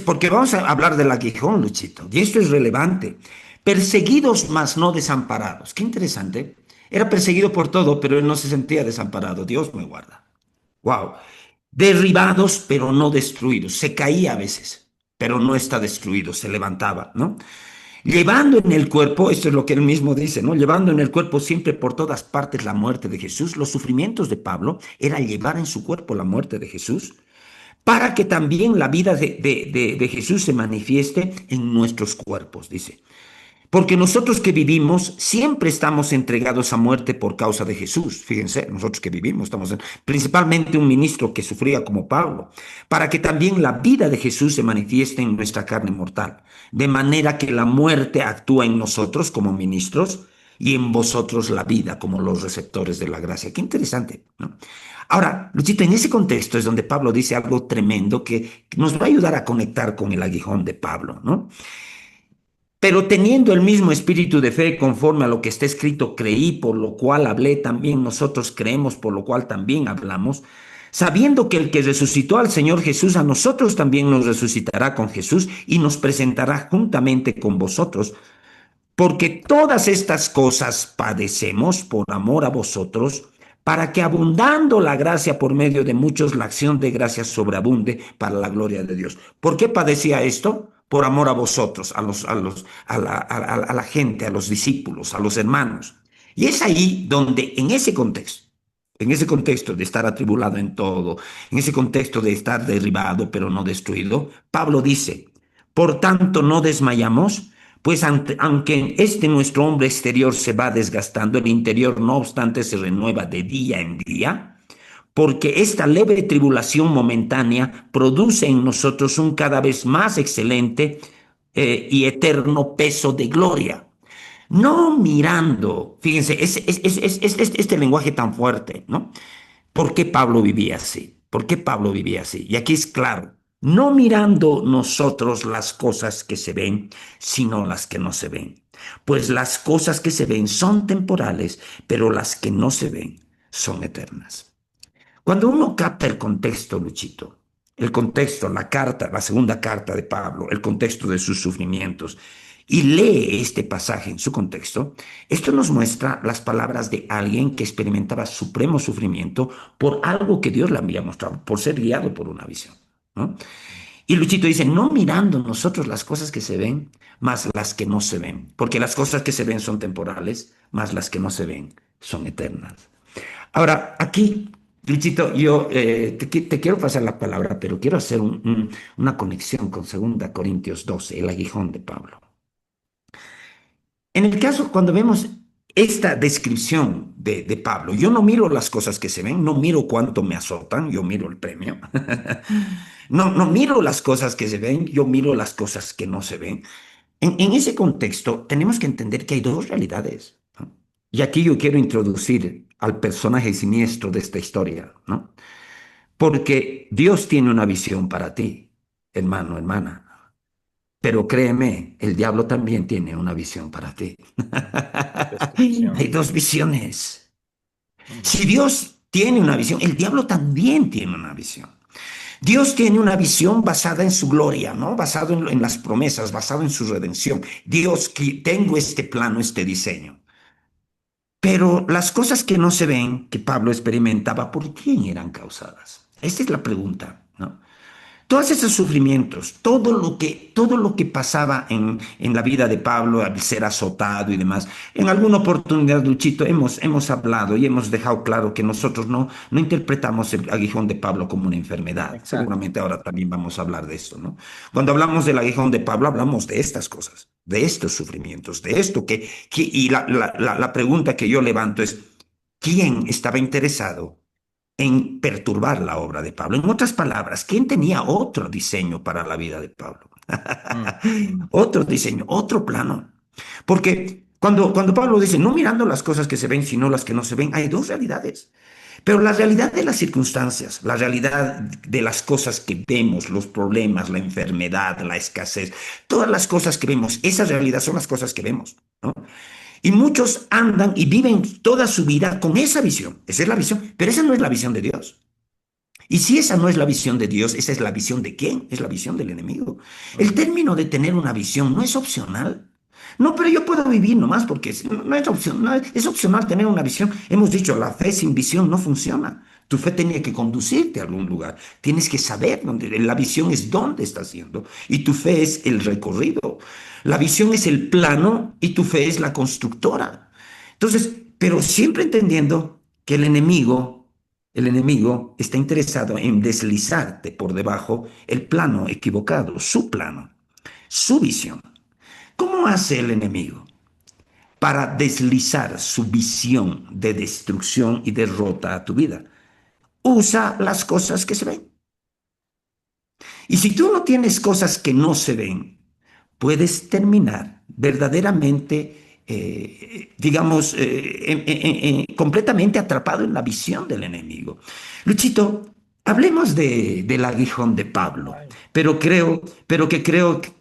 Porque vamos a hablar del aguijón, Luchito, y esto es relevante. Perseguidos, mas no desamparados. Qué interesante. Era perseguido por todo, pero él no se sentía desamparado. Dios me guarda. Wow. Derribados, pero no destruidos. Se caía a veces, pero no está destruido, se levantaba, ¿no? Llevando en el cuerpo, esto es lo que él mismo dice, ¿no? Llevando en el cuerpo siempre por todas partes la muerte de Jesús. Los sufrimientos de Pablo era llevar en su cuerpo la muerte de Jesús para que también la vida de Jesús se manifieste en nuestros cuerpos, dice. Porque nosotros que vivimos siempre estamos entregados a muerte por causa de Jesús. Fíjense, nosotros que vivimos, principalmente un ministro que sufría como Pablo, para que también la vida de Jesús se manifieste en nuestra carne mortal. De manera que la muerte actúa en nosotros como ministros y en vosotros la vida como los receptores de la gracia. Qué interesante, ¿no? Ahora, Luchito, en ese contexto es donde Pablo dice algo tremendo que nos va a ayudar a conectar con el aguijón de Pablo, ¿no? Pero teniendo el mismo espíritu de fe conforme a lo que está escrito, creí, por lo cual hablé, también nosotros creemos, por lo cual también hablamos, sabiendo que el que resucitó al Señor Jesús, a nosotros también nos resucitará con Jesús y nos presentará juntamente con vosotros, porque todas estas cosas padecemos por amor a vosotros, para que abundando la gracia por medio de muchos, la acción de gracia sobreabunde para la gloria de Dios. ¿Por qué padecía esto? Por amor a vosotros, a la gente, a los discípulos, a los hermanos. Y es ahí donde, en ese contexto de estar atribulado en todo, en ese contexto de estar derribado pero no destruido, Pablo dice, por tanto no desmayamos, pues aunque este nuestro hombre exterior se va desgastando, el interior no obstante se renueva de día en día, porque esta leve tribulación momentánea produce en nosotros un cada vez más excelente y eterno peso de gloria. No mirando, fíjense, este lenguaje tan fuerte, ¿no? ¿Por qué Pablo vivía así? ¿Por qué Pablo vivía así? Y aquí es claro, no mirando nosotros las cosas que se ven, sino las que no se ven. Pues las cosas que se ven son temporales, pero las que no se ven son eternas. Cuando uno capta el contexto, Luchito, el contexto, la carta, la segunda carta de Pablo, el contexto de sus sufrimientos, y lee este pasaje en su contexto, esto nos muestra las palabras de alguien que experimentaba supremo sufrimiento por algo que Dios le había mostrado, por ser guiado por una visión, ¿no? Y Luchito dice, no mirando nosotros las cosas que se ven, más las que no se ven, porque las cosas que se ven son temporales, más las que no se ven son eternas. Ahora, aquí, Luchito, yo te quiero pasar la palabra, pero quiero hacer una conexión con 2 Corintios 12, el aguijón de Pablo. En el caso, cuando vemos esta descripción de Pablo, yo no miro las cosas que se ven, no miro cuánto me azotan, yo miro el premio. No miro las cosas que se ven, yo miro las cosas que no se ven. En ese contexto, tenemos que entender que hay dos realidades, ¿no? Y aquí yo quiero introducir al personaje siniestro de esta historia, ¿no? Porque Dios tiene una visión para ti, hermano, hermana. Pero créeme, el diablo también tiene una visión para ti. Hay Destrucción. dos visiones. Ujú. Si Dios tiene una visión, el diablo también tiene una visión. Dios tiene una visión basada en su gloria, ¿no? Basado en las promesas, basado en su redención. Dios, que tengo este plano, este diseño. Pero las cosas que no se ven, que Pablo experimentaba, ¿por quién eran causadas? Esta es la pregunta, ¿no? Todos esos sufrimientos, todo lo que pasaba en la vida de Pablo al ser azotado y demás, en alguna oportunidad, Luchito, hemos hablado y hemos dejado claro que nosotros no interpretamos el aguijón de Pablo como una enfermedad. Exacto. Seguramente ahora también vamos a hablar de esto, ¿no? Cuando hablamos del aguijón de Pablo, hablamos de estas cosas. de estos sufrimientos, de esto y la pregunta que yo levanto es, ¿quién estaba interesado en perturbar la obra de Pablo? En otras palabras, ¿quién tenía otro diseño para la vida de Pablo? Mm, Otro diseño, otro plano. Porque cuando Pablo dice, no mirando las cosas que se ven, sino las que no se ven, hay dos realidades. Pero la realidad de las circunstancias, la realidad de las cosas que vemos, los problemas, la enfermedad, la escasez, todas las cosas que vemos, esa realidad son las cosas que vemos, ¿no? Y muchos andan y viven toda su vida con esa visión. Esa es la visión, pero esa no es la visión de Dios. Y si esa no es la visión de Dios, esa es la visión de quién? Es la visión del enemigo. El mm, término de tener una visión no es opcional. No, pero yo puedo vivir nomás porque no es opción, no es opcional tener una visión. Hemos dicho, la fe sin visión no funciona. Tu fe tenía que conducirte a algún lugar. Tienes que saber dónde. La visión es dónde estás yendo y tu fe es el recorrido. La visión es el plano y tu fe es la constructora. Entonces, pero siempre entendiendo que el enemigo está interesado en deslizarte por debajo el plano equivocado, su plano, su visión. ¿Cómo hace el enemigo para deslizar su visión de destrucción y derrota a tu vida? Usa las cosas que se ven. Y si tú no tienes cosas que no se ven, puedes terminar verdaderamente, digamos, completamente atrapado en la visión del enemigo. Luchito, hablemos del aguijón de Pablo, ay. pero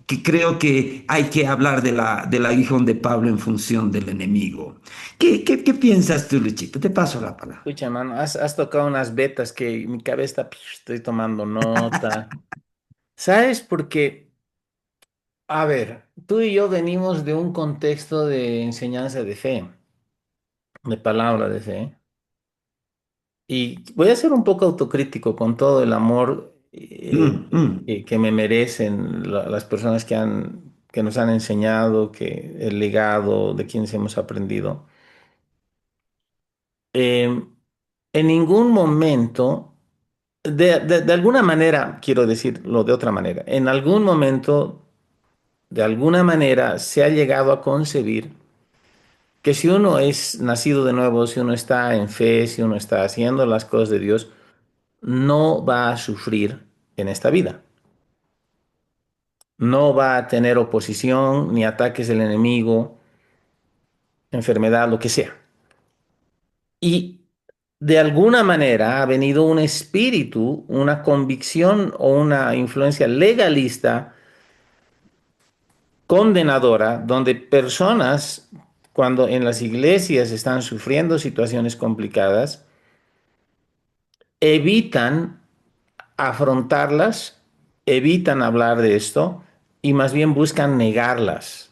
que creo que hay que hablar del aguijón de Pablo en función del enemigo. ¿Qué piensas tú, Luchito? Te paso la palabra. Escucha, mano, has tocado unas vetas que mi cabeza estoy tomando nota. ¿Sabes? Porque, a ver, tú y yo venimos de un contexto de enseñanza de fe, de palabra de fe. Y voy a ser un poco autocrítico con todo el amor Mm, mm, que me merecen las personas que nos han enseñado, que el legado de quienes hemos aprendido. Eh, en ningún momento, de alguna manera, quiero decirlo de otra manera, en algún momento, de alguna manera, se ha llegado a concebir que si uno es nacido de nuevo, si uno está en fe, si uno está haciendo las cosas de Dios, no va a sufrir en esta vida. No va a tener oposición ni ataques del enemigo, enfermedad, lo que sea. Y de alguna manera ha venido un espíritu, una convicción o una influencia legalista, condenadora, donde personas, cuando en las iglesias están sufriendo situaciones complicadas, evitan afrontarlas, evitan hablar de esto y más bien buscan negarlas.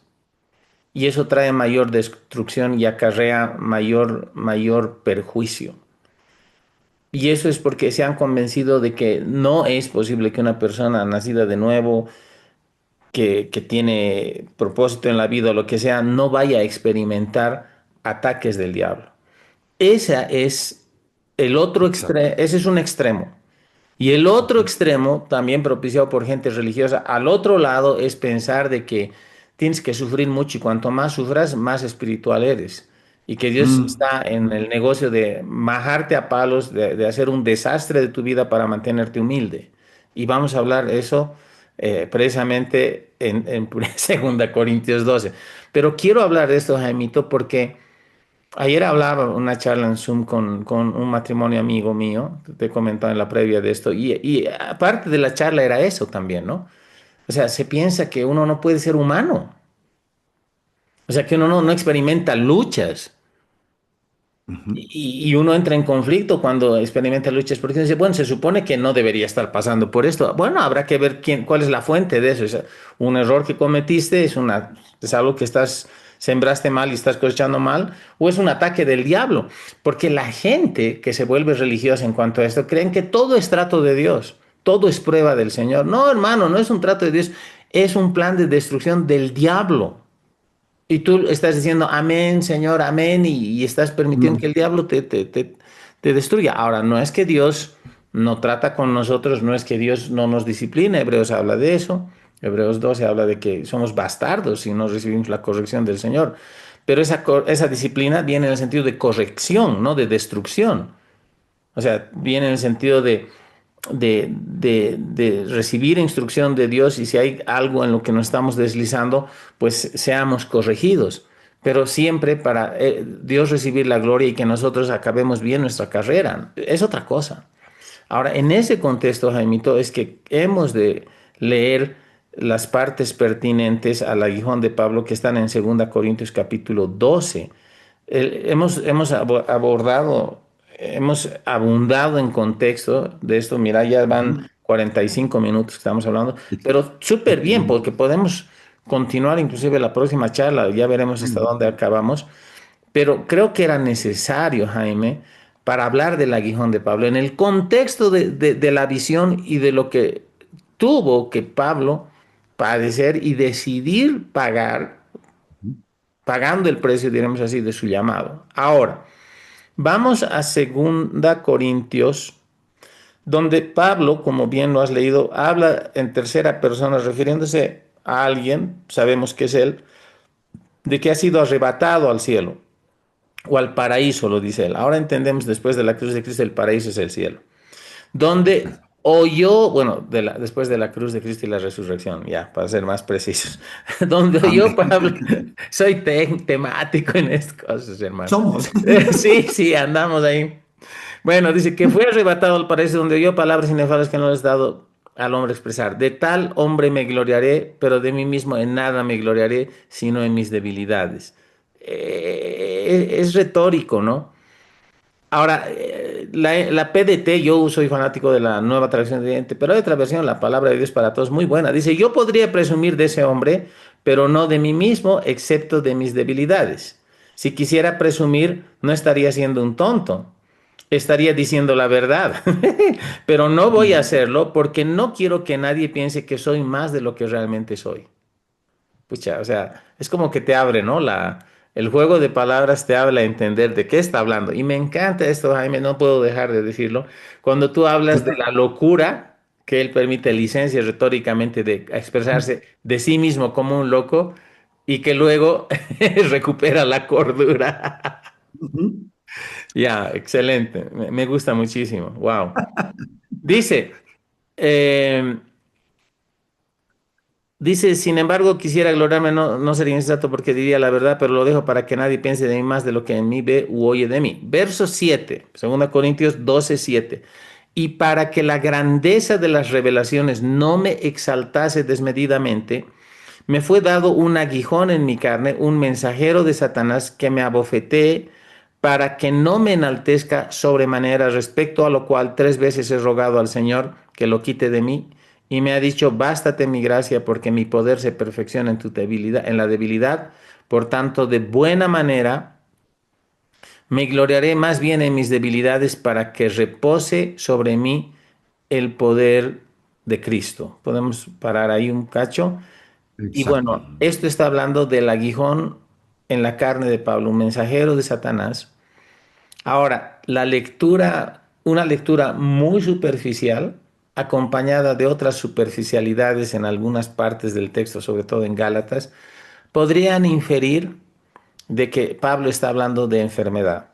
Y eso trae mayor destrucción y acarrea mayor perjuicio. Y eso es porque se han convencido de que no es posible que una persona nacida de nuevo, que tiene propósito en la vida o lo que sea, no vaya a experimentar ataques del diablo. Esa es exacto. ese es un extremo. Y el otro extremo, también propiciado por gente religiosa, al otro lado es pensar de que tienes que sufrir mucho y cuanto más sufras, más espiritual eres. Y que Dios Mm, está en mm, el negocio de majarte a palos, de hacer un desastre de tu vida para mantenerte humilde. Y vamos a hablar de eso precisamente en 2 Corintios 12. Pero quiero hablar de esto, Jaimito, porque ayer hablaba una charla en Zoom con un matrimonio amigo mío, te he comentado en la previa de esto, y aparte de la charla era eso también, ¿no? O sea, se piensa que uno no puede ser humano, o sea, que uno no experimenta luchas. ujú, Y uno entra en conflicto cuando experimenta luchas porque dice, bueno, se supone que no debería estar pasando por esto. Bueno, habrá que ver cuál es la fuente de eso. Es un error que cometiste, es algo que sembraste mal y estás cosechando mal, o es un ataque del diablo. Porque la gente que se vuelve religiosa en cuanto a esto creen que todo es trato de Dios, todo es prueba del Señor. No, hermano, no es un trato de Dios, es un plan de destrucción del diablo. Y tú estás diciendo amén, Señor, amén, y estás permitiendo que el mm, diablo te destruya. Ahora, no es que Dios no trata con nosotros, no es que Dios no nos disciplina, Hebreos habla de eso, Hebreos 12 habla de que somos bastardos si no recibimos la corrección del Señor. Pero esa disciplina viene en el sentido de corrección, no de destrucción. O sea, viene en el sentido de recibir instrucción de Dios y si hay algo en lo que nos estamos deslizando, pues seamos corregidos. Pero siempre para Dios recibir la gloria y que nosotros acabemos bien nuestra carrera. Es otra cosa. Ahora, en ese contexto, Jaimito, es que hemos de leer las partes pertinentes al aguijón de Pablo que están en 2 Corintios capítulo 12. Abordado, hemos abundado en contexto de esto. Mira, ya van Ujú. 45 minutos que estamos hablando, pero súper bien, Excelente. porque podemos continuar inclusive la próxima charla, ya veremos hasta Mm. dónde acabamos. Pero creo que era necesario, Jaime, para hablar del aguijón de Pablo, en el contexto de la visión y de lo que tuvo que Pablo padecer y decidir pagar, pagando el precio, diremos así, de su llamado. Ahora, vamos a 2 Corintios, donde Pablo, como bien lo has leído, habla en tercera persona, refiriéndose a alguien, sabemos que es él, de que ha sido arrebatado al cielo o al paraíso, lo dice él. Ahora entendemos después de la cruz de Cristo, el paraíso es el cielo. Donde Exacto. oyó, bueno, después de la cruz de Cristo y la resurrección, ya, para ser más precisos, donde oyó Amén. Pablo, soy temático en estas cosas, hermano. Somos. Sí, sí, andamos ahí. Bueno, dice que fue arrebatado al paraíso donde oyó palabras inefables que no les he dado al hombre expresar. De tal hombre me gloriaré, pero de mí mismo en nada me gloriaré, sino en mis debilidades. Es retórico, ¿no? Ahora, la PDT, yo soy fanático de la nueva traducción viviente, pero hay otra versión, la palabra de Dios para todos, muy buena. Dice, yo podría presumir de ese hombre, pero no de mí mismo, excepto de mis debilidades. Si quisiera presumir, no estaría siendo un tonto, estaría diciendo la verdad, pero no voy a Mm. hacerlo porque no quiero que nadie piense que soy más de lo que realmente soy. Pucha, o sea, es como que te abre, ¿no? El juego de palabras te habla a entender de qué está hablando. Y me encanta esto, Jaime, no puedo dejar de decirlo. Cuando tú hablas de la locura que él permite licencia retóricamente de expresarse de sí mismo como un loco y que luego recupera la cordura. Ujú. Ya, excelente. Me gusta muchísimo. Wow. Dice, eh, Dice, sin embargo, quisiera gloriarme, no sería insensato porque diría la verdad, pero lo dejo para que nadie piense de mí más de lo que en mí ve u oye de mí. Verso 7, 2 Corintios 12:7. Y para que la grandeza de las revelaciones no me exaltase desmedidamente, me fue dado un aguijón en mi carne, un mensajero de Satanás que me abofetee para que no me enaltezca sobremanera, respecto a lo cual 3 veces he rogado al Señor que lo quite de mí. Y me ha dicho, bástate mi gracia, porque mi poder se perfecciona en tu debilidad, en la debilidad. Por tanto, de buena manera me gloriaré más bien en mis debilidades para que repose sobre mí el poder de Cristo. Podemos parar ahí un cacho. Y Exacto. bueno, esto está hablando del aguijón en la carne de Pablo, un mensajero de Satanás. Ahora, una lectura muy superficial, acompañada de otras superficialidades en algunas partes del texto, sobre todo en Gálatas, podrían inferir de que Pablo está hablando de enfermedad.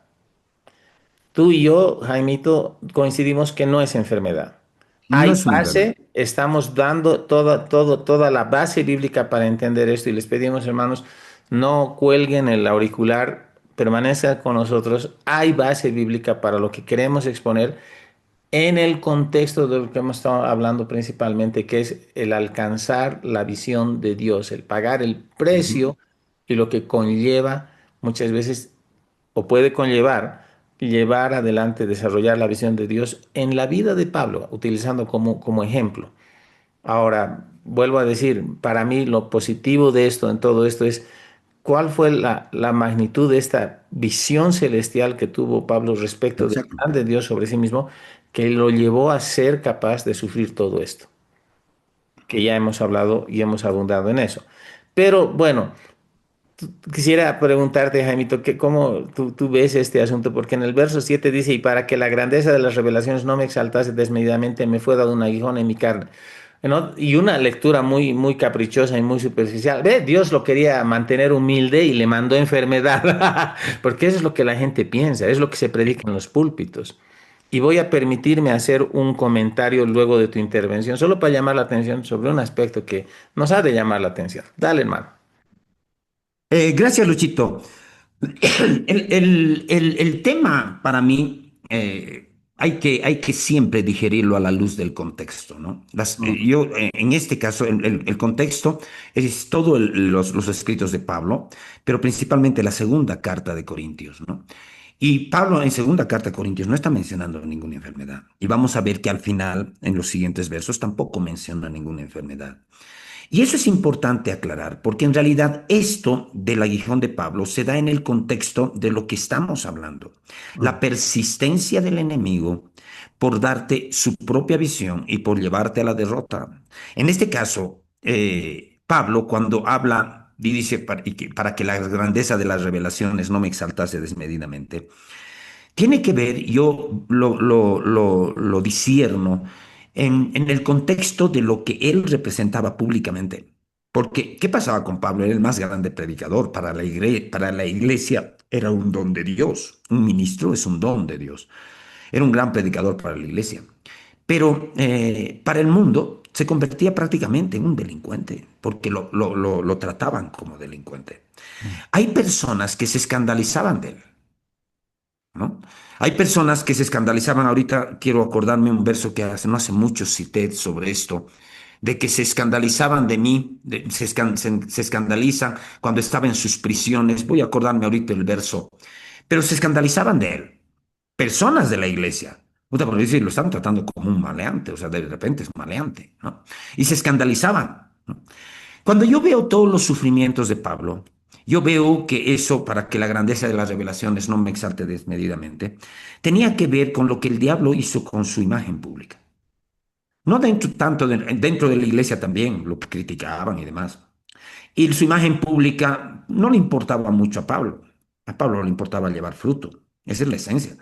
Tú y yo, Jaimito, coincidimos que no es enfermedad. No Hay es una enfermedad. base, estamos dando toda la base bíblica para entender esto y les pedimos, hermanos, no cuelguen el auricular, permanezcan con nosotros. Hay base bíblica para lo que queremos exponer en el contexto de lo que hemos estado hablando principalmente, que es el alcanzar la visión de Dios, el pagar el Ujú. precio y lo que conlleva muchas veces o puede conllevar llevar adelante, desarrollar la visión de Dios en la vida de Pablo, utilizando como ejemplo. Ahora, vuelvo a decir, para mí lo positivo de esto, en todo esto, es cuál fue la magnitud de esta visión celestial que tuvo Pablo respecto del Exacto. plan de Dios sobre sí mismo, que lo llevó a ser capaz de sufrir todo esto, que ya hemos hablado y hemos abundado en eso. Pero bueno, quisiera preguntarte, Jaimito, ¿cómo tú ves este asunto? Porque en el verso 7 dice, y para que la grandeza de las revelaciones no me exaltase desmedidamente, me fue dado un aguijón en mi carne. ¿no? Y una lectura muy, muy caprichosa y muy superficial. Ve, Dios lo quería mantener humilde y le mandó enfermedad, porque eso es lo que la gente piensa, es lo que se predica en los púlpitos. Y voy a permitirme hacer un comentario luego de tu intervención, solo para llamar la atención sobre un aspecto que nos ha de llamar la atención. Dale, hermano. Gracias, Luchito. El tema para mí hay que siempre digerirlo a la luz del contexto, ¿no? Mm, Yo, en este caso, el contexto es todos los escritos de Pablo, pero principalmente la segunda carta de Corintios, ¿no? Y Pablo en segunda carta de Corintios no está mencionando ninguna enfermedad. Y vamos a ver que al final, en los siguientes versos, tampoco menciona ninguna enfermedad. Y eso es importante aclarar, porque en realidad esto del aguijón de Pablo se da en el contexto de lo que estamos hablando. La mm, persistencia del enemigo por darte su propia visión y por llevarte a la derrota. En este caso, Pablo, cuando habla y dice para que la grandeza de las revelaciones no me exaltase desmedidamente, tiene que ver, yo lo discierno en el contexto de lo que él representaba públicamente. Porque, ¿qué pasaba con Pablo? Era el más grande predicador. Para la iglesia era un don de Dios. Un ministro es un don de Dios. Era un gran predicador para la iglesia. Pero para el mundo se convertía prácticamente en un delincuente, porque lo trataban como delincuente. mm, Hay personas que se escandalizaban de él, ¿no? Hay personas que se escandalizaban, ahorita quiero acordarme un verso que no hace mucho cité sobre esto, de que se escandalizaban de mí, se escandalizan cuando estaba en sus prisiones, voy a acordarme ahorita el verso, pero se escandalizaban de él, personas de la iglesia. Puta, por decir, lo estaban tratando como un maleante, o sea, de repente es maleante, ¿no? Y se escandalizaban, ¿no? Cuando yo veo todos los sufrimientos de Pablo, yo veo que eso, para que la grandeza de las revelaciones no me exalte desmedidamente, tenía que ver con lo que el diablo hizo con su imagen pública. No dentro de la iglesia también, lo que criticaban y demás. Y su imagen pública no le importaba mucho a Pablo. A Pablo no le importaba llevar fruto. Esa es la esencia.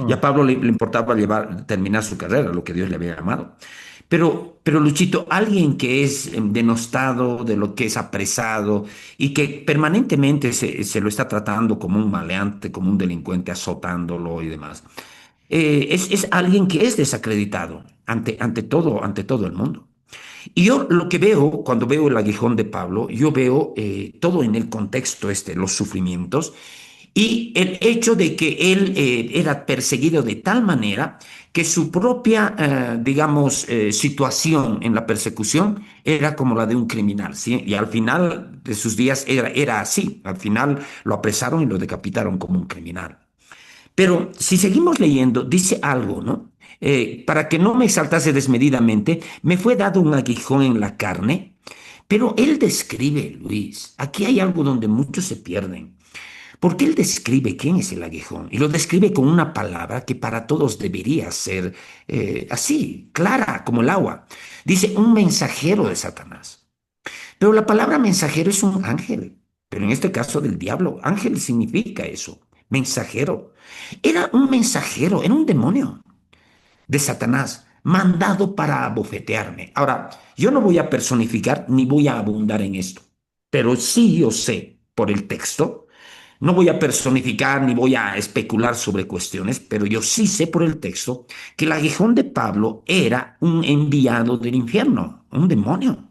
Y a mm. Pablo le importaba terminar su carrera, lo que Dios le había llamado. Pero Luchito, alguien que es denostado, de lo que es apresado y que permanentemente se lo está tratando como un maleante, como un delincuente, azotándolo y demás, es alguien que es desacreditado ante todo el mundo. Y yo lo que veo, cuando veo el aguijón de Pablo, yo veo todo en el contexto este, los sufrimientos y el hecho de que él era perseguido de tal manera que su propia, digamos, situación en la persecución era como la de un criminal, ¿sí? Y al final de sus días era así. Al final lo apresaron y lo decapitaron como un criminal. Pero si seguimos leyendo, dice algo, ¿no? Para que no me exaltase desmedidamente, me fue dado un aguijón en la carne, pero él describe, Luis, aquí hay algo donde muchos se pierden, porque él describe quién es el aguijón y lo describe con una palabra que para todos debería ser así, clara como el agua. Dice un mensajero de Satanás. Pero la palabra mensajero es un ángel, pero en este caso del diablo, ángel significa eso, mensajero. Era un mensajero, era un demonio de Satanás, mandado para abofetearme. Ahora, yo no voy a personificar ni voy a abundar en esto, pero sí yo sé por el texto, no voy a personificar ni voy a especular sobre cuestiones, pero yo sí sé por el texto que el aguijón de Pablo era un enviado del infierno, un demonio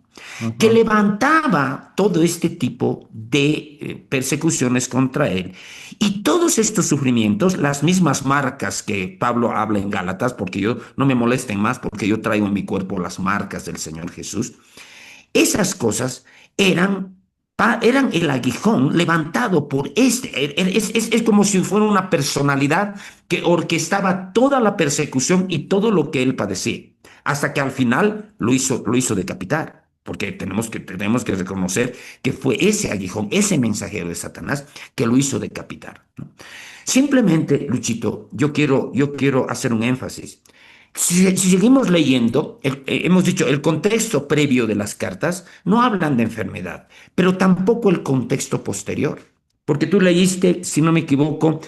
que Ujú. levantaba todo este tipo de persecuciones contra él. Y todos estos sufrimientos, las mismas marcas que Pablo habla en Gálatas, porque yo no me molesten más, porque yo traigo en mi cuerpo las marcas del Señor Jesús, esas cosas eran, eran el aguijón levantado por este. Es como si fuera una personalidad que orquestaba toda la persecución y todo lo que él padecía, hasta que al final lo hizo decapitar. Porque tenemos que reconocer que fue ese aguijón, ese mensajero de Satanás, que lo hizo decapitar, ¿no? Simplemente, Luchito, yo quiero hacer un énfasis. Si seguimos leyendo, hemos dicho, el contexto previo de las cartas no hablan de enfermedad, pero tampoco el contexto posterior. Porque tú leíste, si no me equivoco,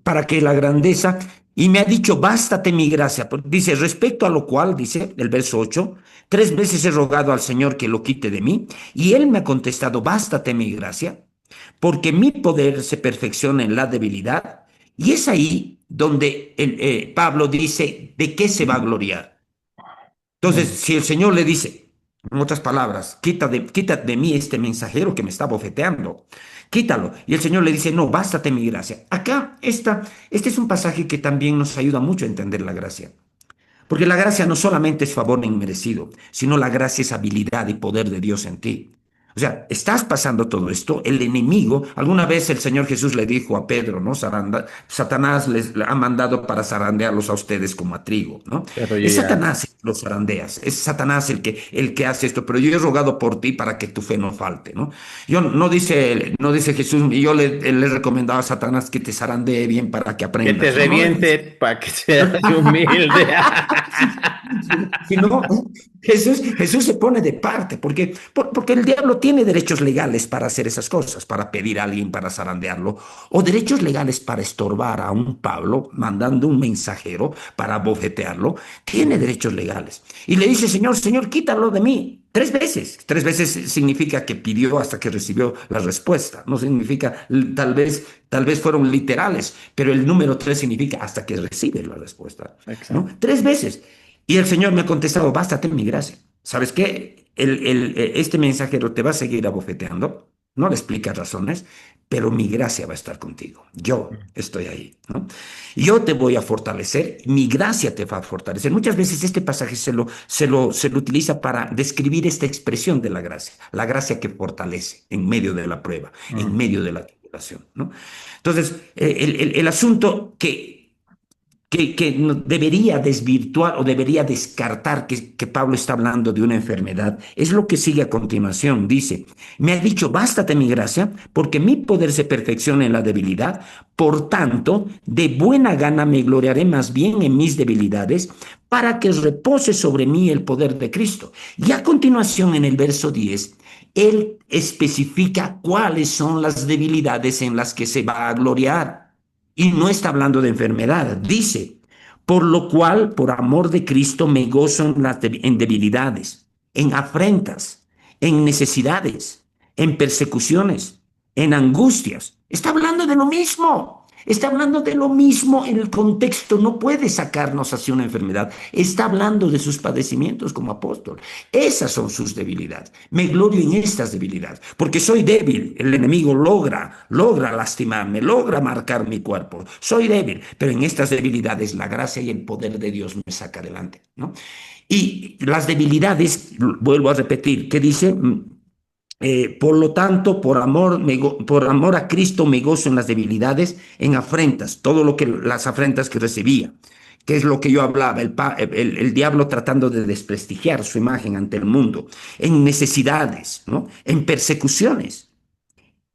para que la grandeza, y me ha dicho, bástate mi gracia. Dice, respecto a lo cual, dice el verso 8, 3 veces he rogado al Señor que lo quite de mí, y Él me ha contestado, bástate mi gracia, porque mi poder se perfecciona en la debilidad. Y es ahí donde Pablo dice, ¿de qué se va a gloriar? Entonces, Mm. si el Señor le dice, en otras palabras, quita de mí este mensajero que me está bofeteando, quítalo. Y el Señor le dice, no, bástate mi gracia. Acá, este es un pasaje que también nos ayuda mucho a entender la gracia. Porque la gracia no solamente es favor inmerecido, sino la gracia es habilidad y poder de Dios en ti. O sea, estás pasando todo esto, el enemigo, alguna vez el Señor Jesús le dijo a Pedro, ¿no? Satanás les ha mandado para zarandearlos a ustedes como a trigo, ¿no? Pero yo Es ya, Satanás el que los zarandeas, es Satanás el que hace esto, pero yo he rogado por ti para que tu fe no falte, ¿no? Yo no dice Jesús, y yo le he recomendado a Satanás que te zarandee bien para que que te aprendas, no, no le dice. reviente para que seas humilde. Si no, Jesús se pone de parte, porque el diablo tiene derechos legales para hacer esas cosas, para pedir a alguien para zarandearlo, o derechos legales para estorbar a un Pablo, mandando un mensajero para bofetearlo, tiene derechos legales. Y le dice, Señor, Señor, quítalo de mí. 3 veces. 3 veces significa que pidió hasta que recibió la respuesta. No significa, tal vez fueron literales, pero el número 3 significa hasta que recibe la respuesta, ¿no? Exacto. 3 veces. Y el Señor me ha contestado, bástate mi gracia. ¿Sabes qué? Este mensajero te va a seguir abofeteando, no le explicas razones, pero mi gracia va a estar contigo. Yo estoy ahí, ¿no? Yo te voy a fortalecer, mi gracia te va a fortalecer. Muchas veces este pasaje se lo utiliza para describir esta expresión de la gracia que fortalece en medio de la prueba, en Mm. medio de la tribulación, ¿no? Entonces, el asunto que no debería desvirtuar o debería descartar que Pablo está hablando de una enfermedad, es lo que sigue a continuación. Dice, me ha dicho, bástate mi gracia, porque mi poder se perfecciona en la debilidad, por tanto, de buena gana me gloriaré más bien en mis debilidades, para que repose sobre mí el poder de Cristo. Y a continuación, en el verso 10, él especifica cuáles son las debilidades en las que se va a gloriar. Y no está hablando de enfermedad. Dice, por lo cual, por amor de Cristo, me gozo en debilidades, en afrentas, en necesidades, en persecuciones, en angustias. Está hablando de lo mismo. Está hablando de lo mismo en el contexto. No puede sacarnos hacia una enfermedad. Está hablando de sus padecimientos como apóstol. Esas son sus debilidades. Me glorio en estas debilidades, porque soy débil. El enemigo logra lastimarme, logra marcar mi cuerpo. Soy débil, pero en estas debilidades la gracia y el poder de Dios me saca adelante, ¿no? Y las debilidades, vuelvo a repetir, ¿qué dice? Por lo tanto, por amor a Cristo me gozo en las debilidades, en afrentas, todo lo que las afrentas que recibía, que es lo que yo hablaba, el diablo tratando de desprestigiar su imagen ante el mundo, en necesidades, ¿no? En persecuciones,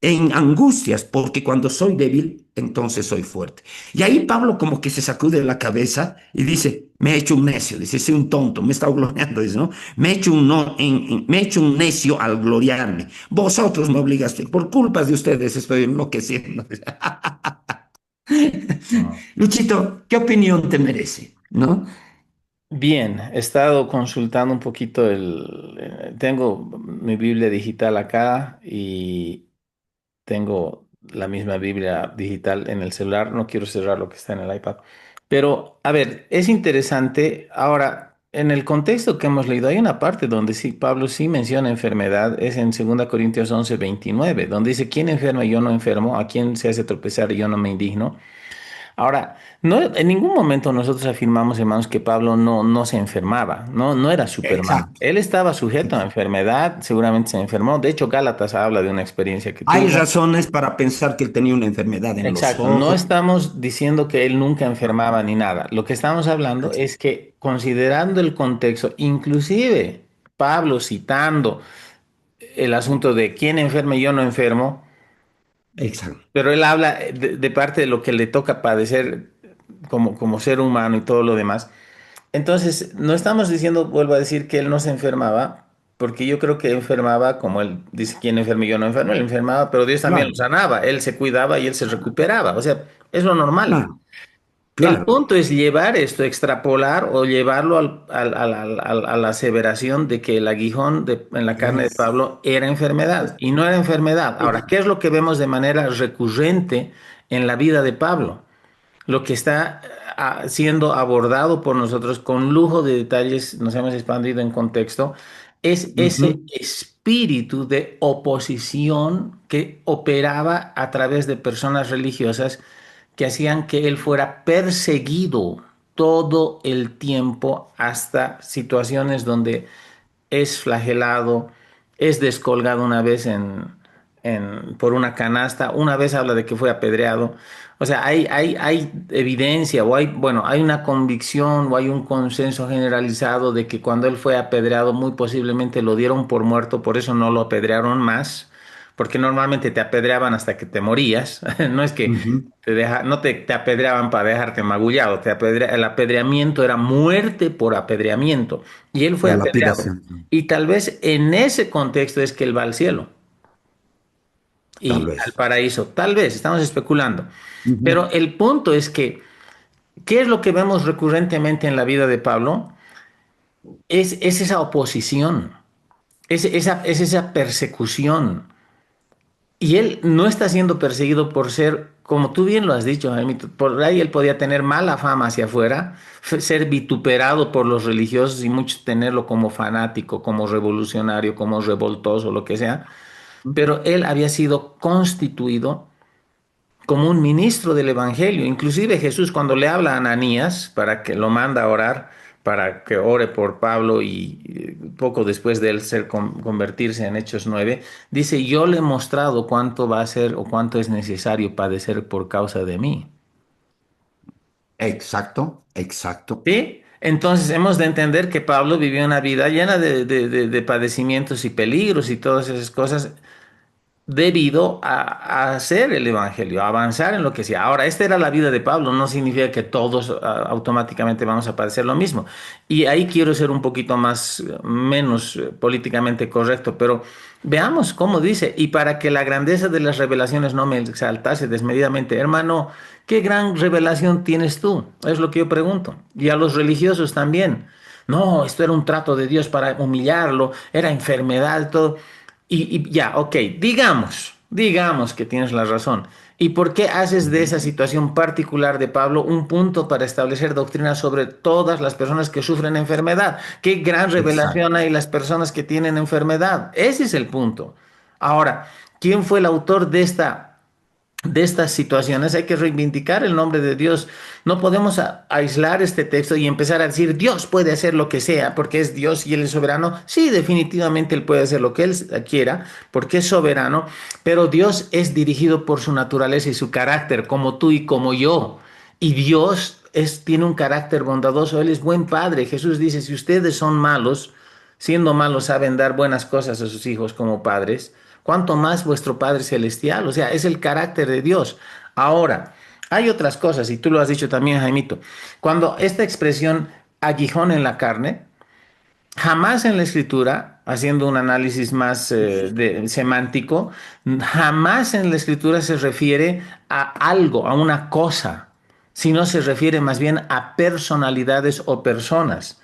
en angustias, porque cuando soy débil, entonces soy fuerte. Y ahí Pablo como que se sacude la cabeza y dice, me he hecho un necio, dice, soy un tonto, me está gloriando, dice, ¿no? Me he hecho un, no, me he hecho un necio al gloriarme. Vosotros me obligaste, por culpas de ustedes estoy enloqueciendo. Mm. Luchito, ¿qué opinión te merece? ¿No? Bien, he estado consultando un poquito tengo mi Biblia digital acá y tengo la misma Biblia digital en el celular. No quiero cerrar lo que está en el iPad. Pero, a ver, es interesante. Ahora, en el contexto que hemos leído, hay una parte donde sí, Pablo sí menciona enfermedad. Es en 2 Corintios 11:29, donde dice, ¿quién enferma y yo no enfermo? ¿A quién se hace tropezar y yo no me indigno? Ahora, no, en ningún momento nosotros afirmamos, hermanos, que Pablo no se enfermaba, no era Superman. Exacto. Él estaba sujeto a enfermedad, seguramente se enfermó. De hecho, Gálatas habla de una experiencia que Hay tuvo. razones para pensar que él tenía una enfermedad en los Exacto, no ojos. estamos diciendo que él nunca enfermaba ni nada. Lo que estamos hablando es que considerando el contexto, inclusive Pablo citando el asunto de quién enferma y yo no enfermo, Exacto. pero él habla de parte de lo que le toca padecer como ser humano y todo lo demás. Entonces, no estamos diciendo, vuelvo a decir, que él no se enfermaba, porque yo creo que enfermaba, como él dice, ¿quién enferma y yo no enfermo? Él enfermaba, pero Dios también lo Claro, sanaba, él se cuidaba y él se recuperaba, o sea, es lo normal. claro. El Claro, punto es llevar esto, extrapolar o llevarlo a la aseveración de que el aguijón en la carne de es, Pablo era enfermedad y no era enfermedad. Ahora, ¿qué es lo que vemos de manera recurrente en la vida de Pablo? Lo que está siendo abordado por nosotros con lujo de detalles, nos hemos expandido en contexto, es ese ujú, espíritu de oposición que operaba a través de personas religiosas que hacían que él fuera perseguido todo el tiempo hasta situaciones donde es flagelado, es descolgado una vez por una canasta, una vez habla de que fue apedreado. O sea, hay evidencia o hay, bueno, hay una convicción o hay un consenso generalizado de que cuando él fue apedreado muy posiblemente lo dieron por muerto, por eso no lo apedrearon más, porque normalmente te apedreaban hasta que te morías. No es que ujú. no te apedreaban para dejarte magullado, el apedreamiento era muerte por apedreamiento. Y él fue La apedreado. lapidación, Y tal vez en ese contexto es que él va al cielo tal y al vez. paraíso. Tal vez, estamos especulando. Ujú. Pero el punto es que, ¿qué es lo que vemos recurrentemente en la vida de Pablo? Es esa oposición, es esa persecución. Y él no está siendo perseguido por ser, como tú bien lo has dicho, Jaime, por ahí él podía tener mala fama hacia afuera, ser vituperado por los religiosos y muchos tenerlo como fanático, como revolucionario, como revoltoso, lo que sea. Pero él había sido constituido como un ministro del Evangelio. Inclusive Jesús cuando le habla a Ananías para que lo manda a orar, para que ore por Pablo y poco después de él convertirse en Hechos 9, dice, yo le he mostrado cuánto va a ser o cuánto es necesario padecer por causa de mí. Exacto, exacto. ¿Sí? Entonces hemos de entender que Pablo vivió una vida llena de padecimientos y peligros y todas esas cosas debido a hacer el evangelio, a avanzar en lo que sea. Ahora, esta era la vida de Pablo, no significa que todos automáticamente vamos a padecer lo mismo. Y ahí quiero ser un poquito más, menos políticamente correcto, pero veamos cómo dice, y para que la grandeza de las revelaciones no me exaltase desmedidamente, hermano, ¿qué gran revelación tienes tú? Es lo que yo pregunto. Y a los religiosos también. No, esto era un trato de Dios para humillarlo, era enfermedad, todo. Y ya, ok, digamos que tienes la razón. ¿Y por qué haces de esa situación particular de Pablo un punto para establecer doctrina sobre todas las personas que sufren enfermedad? ¿Qué gran revelación Exacto. hay las personas que tienen enfermedad? Ese es el punto. Ahora, ¿quién fue el autor de estas situaciones? Hay que reivindicar el nombre de Dios. No podemos aislar este texto y empezar a decir, Dios puede hacer lo que sea porque es Dios y Él es soberano. Sí, definitivamente Él puede hacer lo que Él quiera porque es soberano, pero Dios es dirigido por su naturaleza y su carácter, como tú y como yo. Y Dios tiene un carácter bondadoso, Él es buen padre. Jesús dice, si ustedes son malos, siendo malos saben dar buenas cosas a sus hijos como padres, cuánto más vuestro Padre Celestial. O sea, es el carácter de Dios. Ahora, hay otras cosas, y tú lo has dicho también, Jaimito. Cuando esta expresión aguijón en la carne, jamás en la escritura, haciendo un análisis más semántico, jamás en la escritura se refiere a algo, a una cosa, sino se refiere más bien a personalidades o personas.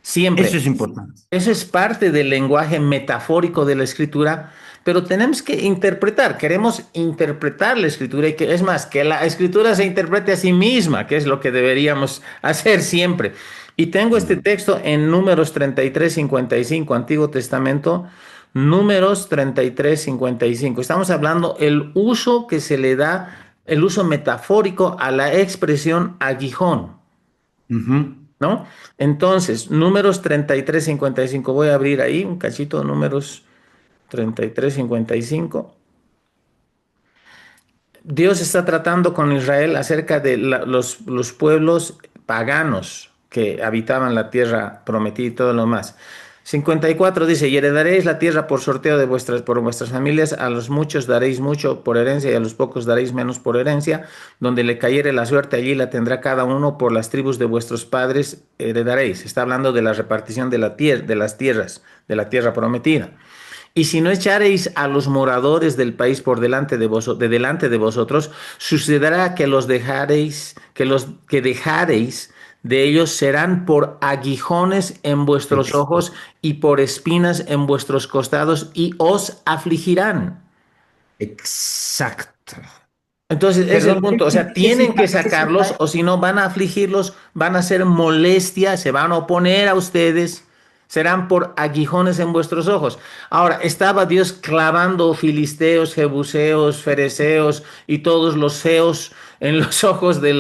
Eso Siempre. es importante. Eso es parte del lenguaje metafórico de la escritura, pero tenemos que interpretar, queremos interpretar la escritura y que es más, que la escritura se interprete a sí misma, que es lo que deberíamos hacer siempre. Y tengo este Mm. texto en Números 33:55, Antiguo Testamento, Números 33:55. Estamos hablando el uso que se le da, el uso metafórico a la expresión aguijón. Ujú. ¿No? Entonces, números 33:55. Voy a abrir ahí un cachito, números 33:55. Dios está tratando con Israel acerca de los pueblos paganos que habitaban la tierra prometida y todo lo más. 54 dice, y heredaréis la tierra por sorteo por vuestras familias, a los muchos daréis mucho por herencia y a los pocos daréis menos por herencia, donde le cayere la suerte, allí la tendrá cada uno por las tribus de vuestros padres heredaréis. Está hablando de la repartición de las tierras, de la tierra prometida. Y si no echareis a los moradores del país por delante de delante de vosotros, sucederá que los dejaréis, que los que dejaréis de ellos serán por aguijones en vuestros Ex- ojos y por espinas en vuestros costados y os afligirán. exacto. Entonces, es el Perdón, punto. O sea, tienen que qué sacarlos cita? o si no van a afligirlos, van a ser molestia, se van a oponer a ustedes, serán por aguijones en vuestros ojos. Ahora, estaba Dios clavando filisteos, jebuseos, fereceos y todos los feos en los ojos de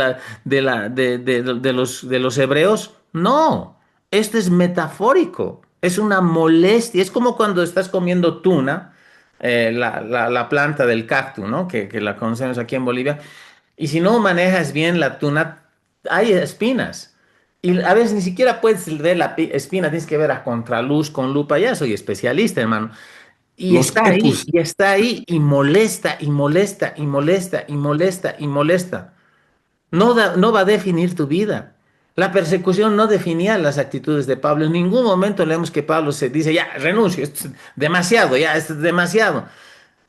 los hebreos. No, esto es metafórico, es una molestia. Es como cuando estás comiendo tuna, la planta del cactus, ¿no? Que la conocemos aquí en Bolivia. Y si no manejas bien la tuna, hay espinas. Y a veces ni siquiera puedes ver la espina, tienes que ver a contraluz, con lupa. Ya soy especialista, hermano. Los quepus. Y está ahí, y molesta, y molesta, y molesta, y molesta, y molesta. No va a definir tu vida. La persecución no definía las actitudes de Pablo. En ningún momento leemos que Pablo se dice, ya, renuncio, esto es demasiado, ya, esto es demasiado.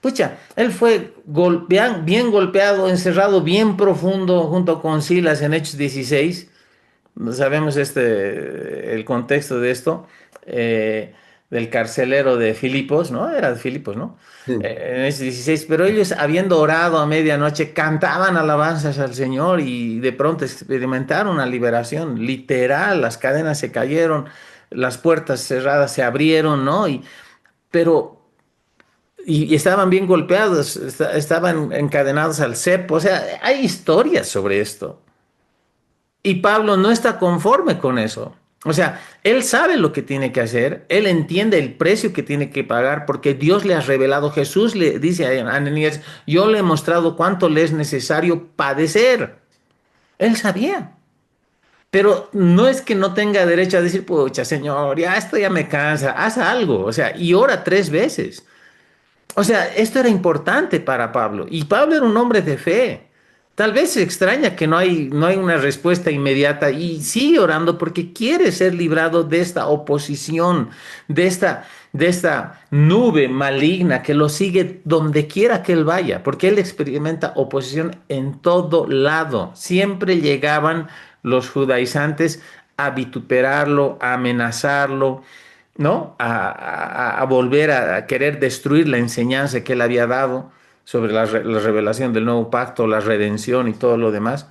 Pucha, él fue bien golpeado, encerrado bien profundo junto con Silas en Hechos 16. No sabemos el contexto de esto, del carcelero de Filipos, ¿no? Era de Filipos, ¿no? Sí. En Hechos 16, pero ellos habiendo orado a medianoche, cantaban alabanzas al Señor y de pronto experimentaron una liberación literal, las cadenas se cayeron, las puertas cerradas se abrieron, ¿no? Pero y estaban bien golpeados, estaban encadenados al cepo. O sea, hay historias sobre esto. Y Pablo no está conforme con eso. O sea, él sabe lo que tiene que hacer, él entiende el precio que tiene que pagar porque Dios le ha revelado. Jesús le dice a Ananías, yo le he mostrado cuánto le es necesario padecer. Él sabía. Pero no es que no tenga derecho a decir, pucha, Señor, ya esto ya me cansa, haz algo. O sea, y ora 3 veces. O sea, esto era importante para Pablo y Pablo era un hombre de fe. Tal vez se extraña que no hay una respuesta inmediata y sigue orando porque quiere ser librado de esta oposición, de esta nube maligna que lo sigue donde quiera que él vaya, porque él experimenta oposición en todo lado. Siempre llegaban los judaizantes a vituperarlo, a amenazarlo, ¿no? A volver a querer destruir la enseñanza que él había dado sobre la revelación del nuevo pacto, la redención y todo lo demás.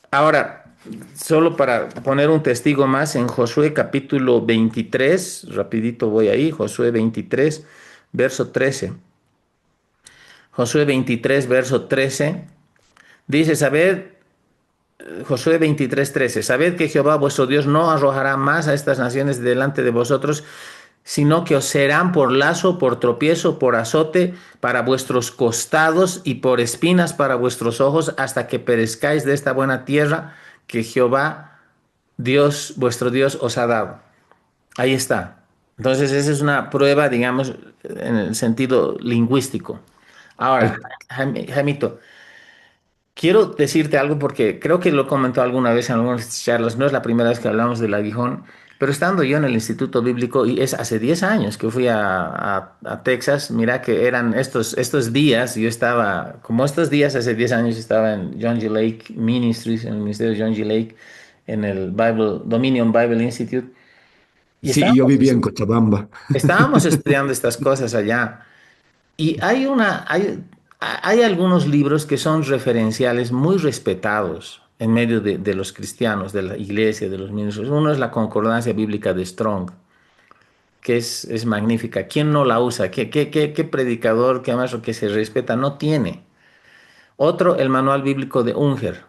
Ahora, solo para poner un testigo más, en Josué capítulo 23, rapidito voy ahí, Josué 23, verso 13. Josué 23, verso 13, dice, sabed, Josué 23, 13, sabed que Jehová vuestro Dios no arrojará más a estas naciones delante de vosotros, sino que os serán por lazo, por tropiezo, por azote para vuestros costados y por espinas para vuestros ojos, hasta que perezcáis de esta buena tierra que Jehová, Dios, vuestro Dios, os ha dado. Ahí está. Entonces, esa es una prueba, digamos, en el sentido lingüístico. Ahora, Jaimito, quiero decirte algo porque creo que lo comentó alguna vez en algunas charlas, no es la primera vez que hablamos del aguijón, pero estando yo en el Instituto Bíblico, y es hace 10 años que fui a Texas, mira que eran estos días, yo estaba, como estos días, hace 10 años estaba en John G. Lake Ministries, en el Ministerio de John G. Lake, en el Dominion Bible Institute, y Sí, yo vivía en Cochabamba. estábamos estudiando estas cosas allá. Y hay algunos libros que son referenciales muy respetados en medio de los cristianos, de la iglesia, de los ministros. Uno es la Concordancia Bíblica de Strong, que es magnífica. ¿Quién no la usa? ¿Qué predicador, qué maestro que se respeta no tiene? Otro, el Manual Bíblico de Unger.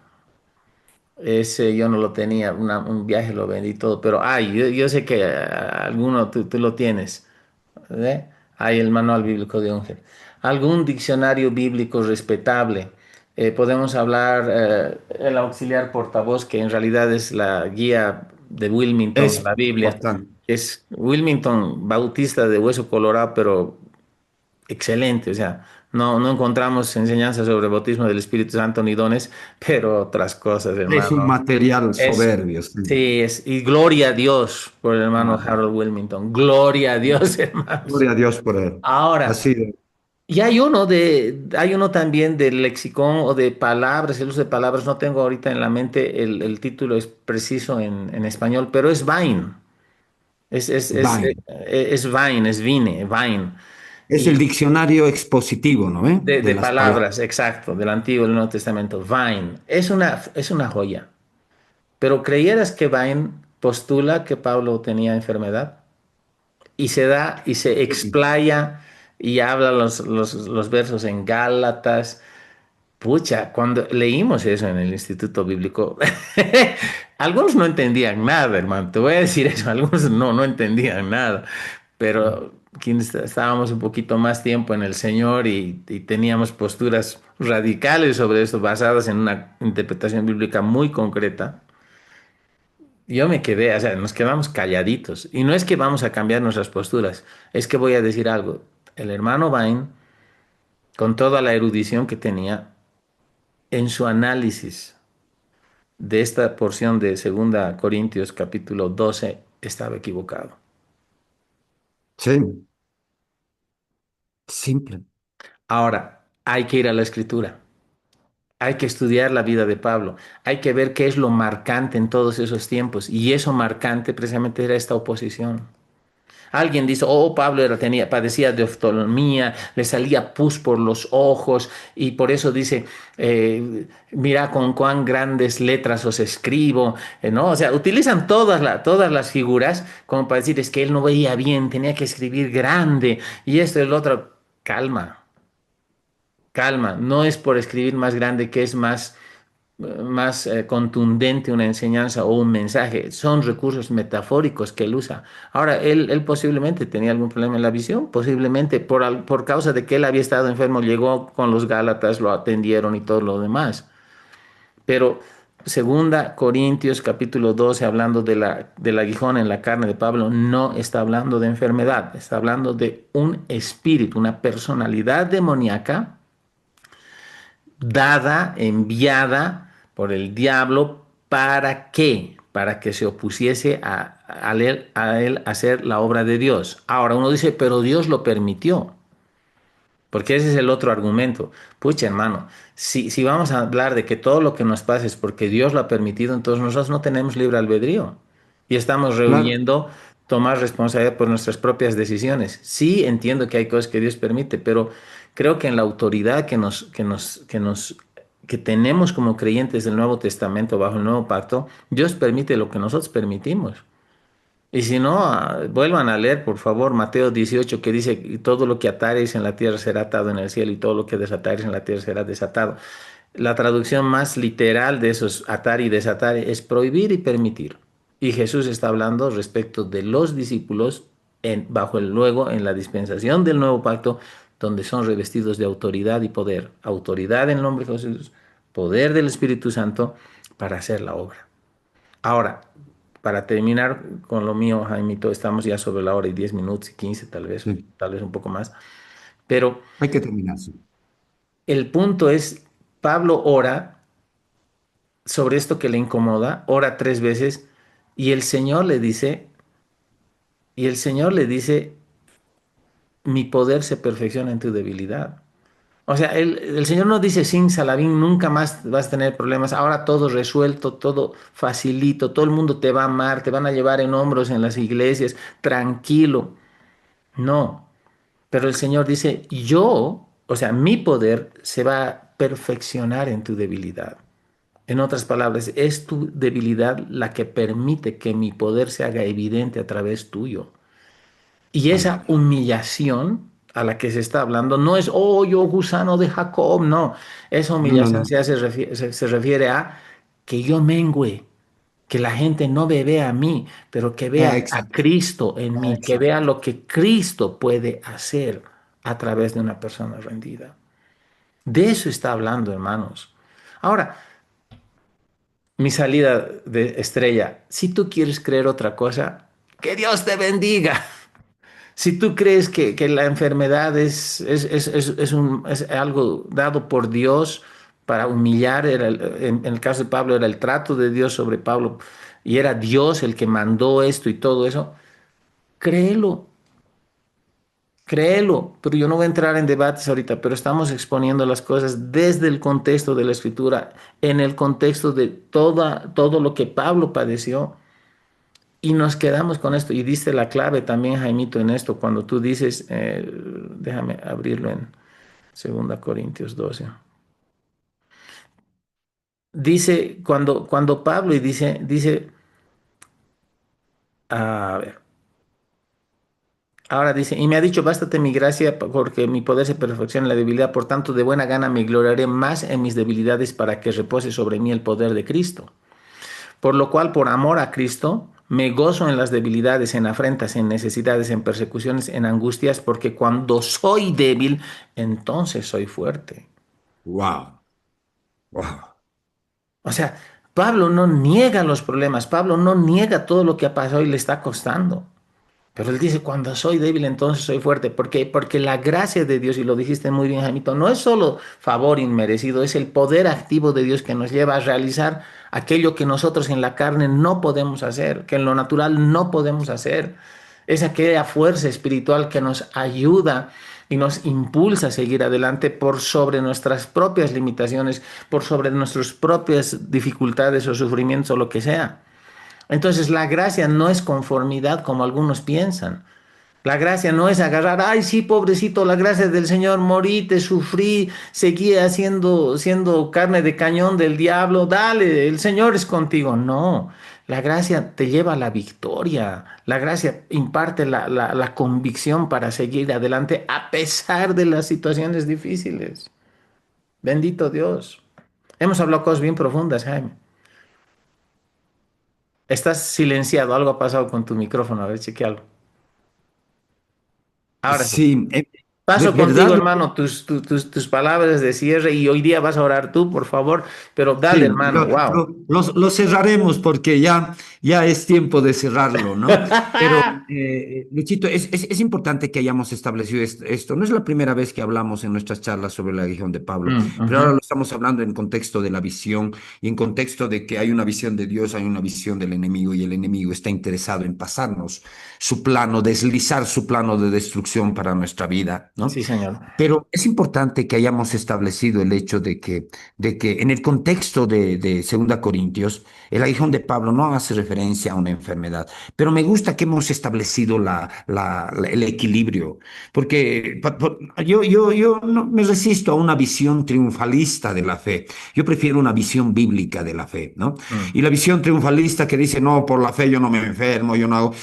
Ese yo no lo tenía, un viaje lo vendí todo, pero yo sé que alguno tú lo tienes. ¿Ve? Hay el manual bíblico de Unger. Algún diccionario bíblico respetable. Podemos hablar el auxiliar portavoz, que en realidad es la guía de Wilmington, Es la Biblia. importante. Es Wilmington Bautista de Hueso Colorado, pero excelente, o sea, no encontramos enseñanzas sobre bautismo del Espíritu Santo ni dones, pero otras cosas, Es un hermano. material Es, soberbio, sí. sí, y gloria a Dios por el hermano Ah, Harold Wilmington, gloria a Dios, hermanos. gloria a Dios por él. Ahora, Así es. y hay uno también del lexicón o de palabras, el uso de palabras, no tengo ahorita en la mente el título es preciso en español, pero es Vine, Vine. es Vine, es Vine, Vine. Es el diccionario expositivo, ¿no ve? De De las palabras. palabras, exacto, del Antiguo y del Nuevo Testamento. Vine es una joya. Pero ¿creyeras que Vine postula que Pablo tenía enfermedad? Y se da y se explaya y habla los versos en Gálatas. Pucha, cuando leímos eso en el Instituto Bíblico, algunos no entendían nada, hermano. Te voy a decir eso, algunos no entendían nada. Pero quienes estábamos un poquito más tiempo en el Señor y teníamos posturas radicales sobre eso, basadas en una interpretación bíblica muy concreta, yo me quedé, o sea, nos quedamos calladitos. Y no es que vamos a cambiar nuestras posturas, es que voy a decir algo. El hermano Bain, con toda la erudición que tenía, en su análisis de esta porción de Segunda Corintios capítulo 12 estaba equivocado. Sí, simple. Ahora, hay que ir a la escritura. Hay que estudiar la vida de Pablo, hay que ver qué es lo marcante en todos esos tiempos y eso marcante precisamente era esta oposición. Alguien dice, oh, Pablo padecía de oftalmía, le salía pus por los ojos y por eso dice, mira con cuán grandes letras os escribo, ¿no? O sea, utilizan todas las figuras como para decir, es que él no veía bien, tenía que escribir grande y esto y lo otro. Calma, calma, no es por escribir más grande que es más contundente una enseñanza o un mensaje. Son recursos metafóricos que él usa. Ahora, él posiblemente tenía algún problema en la visión, posiblemente por causa de que él había estado enfermo, llegó con los Gálatas, lo atendieron y todo lo demás. Pero segunda Corintios capítulo 12, hablando del aguijón en la carne de Pablo, no está hablando de enfermedad, está hablando de un espíritu, una personalidad demoníaca dada, enviada por el diablo, ¿para qué? Para que se opusiese a él hacer la obra de Dios. Ahora uno dice, pero Dios lo permitió, porque ese es el otro argumento. Pucha, hermano, si vamos a hablar de que todo lo que nos pasa es porque Dios lo ha permitido, entonces nosotros no tenemos libre albedrío y estamos Claro, rehuyendo tomar responsabilidad por nuestras propias decisiones. Sí, entiendo que hay cosas que Dios permite, pero creo que en la autoridad que tenemos como creyentes del Nuevo Testamento bajo el Nuevo Pacto, Dios permite lo que nosotros permitimos. Y si no, vuelvan a leer, por favor, Mateo 18, que dice, "Y todo lo que atares en la tierra será atado en el cielo y todo lo que desatares en la tierra será desatado". La traducción más literal de esos atar y desatar es prohibir y permitir. Y Jesús está hablando respecto de los discípulos bajo el luego en la dispensación del nuevo pacto, donde son revestidos de autoridad y poder. Autoridad en el nombre de Jesús, poder del Espíritu Santo para hacer la obra. Ahora, para terminar con lo mío, Jaimito, estamos ya sobre la hora y 10 minutos y 15 sí. tal vez un poco más. Pero Hay que terminar. Sí. el punto es, Pablo ora sobre esto que le incomoda, ora 3 veces y el Señor le dice, y el Señor le dice, mi poder se perfecciona en tu debilidad. O sea, el Señor no dice, sin Salabín, nunca más vas a tener problemas, ahora todo resuelto, todo facilito, todo el mundo te va a amar, te van a llevar en hombros en las iglesias, tranquilo. No, pero el Señor dice, yo, o sea, mi poder se va a perfeccionar en tu debilidad. En otras palabras, es tu debilidad la que permite que mi poder se haga evidente a través tuyo. Y esa Aleluya. humillación a la que se está hablando no es, oh, yo gusano de Jacob, no. Esa No, no, humillación no. se refiere a que yo mengüe, que la gente no me vea a mí, pero que vea a Exacto. Cristo en mí, que vea Exacto. lo que Cristo puede hacer a través de una persona rendida. De eso está hablando, hermanos. Ahora, mi salida de estrella, si tú quieres creer otra cosa, que Dios te bendiga. Si tú crees que la enfermedad es algo dado por Dios para humillar, en el caso de Pablo era el trato de Dios sobre Pablo y era Dios el que mandó esto y todo eso, créelo, créelo. Pero yo no voy a entrar en debates ahorita, pero estamos exponiendo las cosas desde el contexto de la escritura, en el contexto de todo lo que Pablo padeció. Y nos quedamos con esto. Y diste la clave también, Jaimito, en esto, cuando tú dices, déjame abrirlo en 2 Corintios 12. Dice, cuando Pablo y dice, a ver, ahora dice, y me ha dicho, bástate mi gracia porque mi poder se perfecciona en la debilidad, por tanto, de buena gana me gloriaré más en mis debilidades para que repose sobre mí el poder de Cristo. Por lo cual, por amor a Cristo, me gozo en las debilidades, en afrentas, en necesidades, en persecuciones, en angustias, porque cuando soy débil, entonces soy fuerte. Wow, wow. O sea, Pablo no niega los problemas, Pablo no niega todo lo que ha pasado y le está costando. Pero él dice, cuando soy débil, entonces soy fuerte. ¿Por qué? Porque la gracia de Dios, y lo dijiste muy bien, Jaimito, no es solo favor inmerecido, es el poder activo de Dios que nos lleva a realizar aquello que nosotros en la carne no podemos hacer, que en lo natural no podemos hacer. Es aquella fuerza espiritual que nos ayuda y nos impulsa a seguir adelante por sobre nuestras propias limitaciones, por sobre nuestras propias dificultades o sufrimientos o lo que sea. Entonces la gracia no es conformidad como algunos piensan. La gracia no es agarrar, ay, sí, pobrecito, la gracia del Señor, morí, te sufrí, seguía siendo carne de cañón del diablo, dale, el Señor es contigo. No, la gracia te lleva a la victoria, la gracia imparte la convicción para seguir adelante a pesar de las situaciones difíciles. Bendito Dios. Hemos hablado cosas bien profundas, Jaime. Estás silenciado, algo ha pasado con tu micrófono, a ver, chequealo. Ahora sí. Sí, Paso contigo, ¿verdad? hermano, tus palabras de cierre y hoy día vas a orar tú, por favor, pero dale, Sí, hermano, wow. lo cerraremos porque ya es tiempo de cerrarlo, ¿no? Pero, Luchito, es importante que hayamos establecido esto. No es la primera vez que hablamos en nuestras charlas sobre la religión de Pablo, pero ahora Ujú. lo estamos hablando en contexto de la visión y en contexto de que hay una visión de Dios, hay una visión del enemigo y el enemigo está interesado en pasarnos su plano, deslizar su plano de destrucción para nuestra vida, ¿no? Sí, señor. Pero es importante que hayamos establecido el hecho de que en el contexto de 2 Corintios, el aguijón de Pablo no hace referencia a una enfermedad, pero me gusta que hemos establecido el equilibrio, porque yo no, me resisto a una visión triunfalista de la fe, yo prefiero una visión bíblica de la fe, ¿no? Mm. Y la visión triunfalista que dice, no, por la fe yo no me enfermo, yo no hago...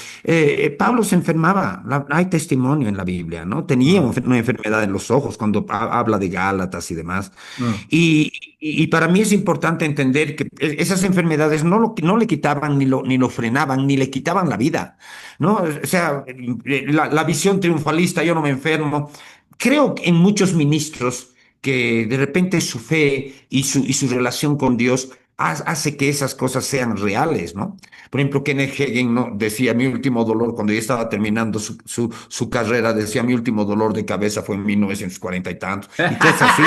Pablo se enfermaba, hay testimonio en la Biblia, ¿no? Tenía Mm. una enfermedad en los ojos cuando habla de Gálatas y demás. Mm. Y para mí es importante entender que esas enfermedades no le quitaban ni lo frenaban, ni le quitaban la vida, ¿no? O sea, la visión triunfalista, yo no me enfermo. Creo en muchos ministros que de repente su fe y su relación con Dios hace que esas cosas sean reales, ¿no? Por ejemplo, Kenneth Hagin, ¿no? Decía, mi último dolor, cuando ya estaba terminando su carrera, decía, mi último dolor de cabeza fue en 1940 y tantos, y cosas así.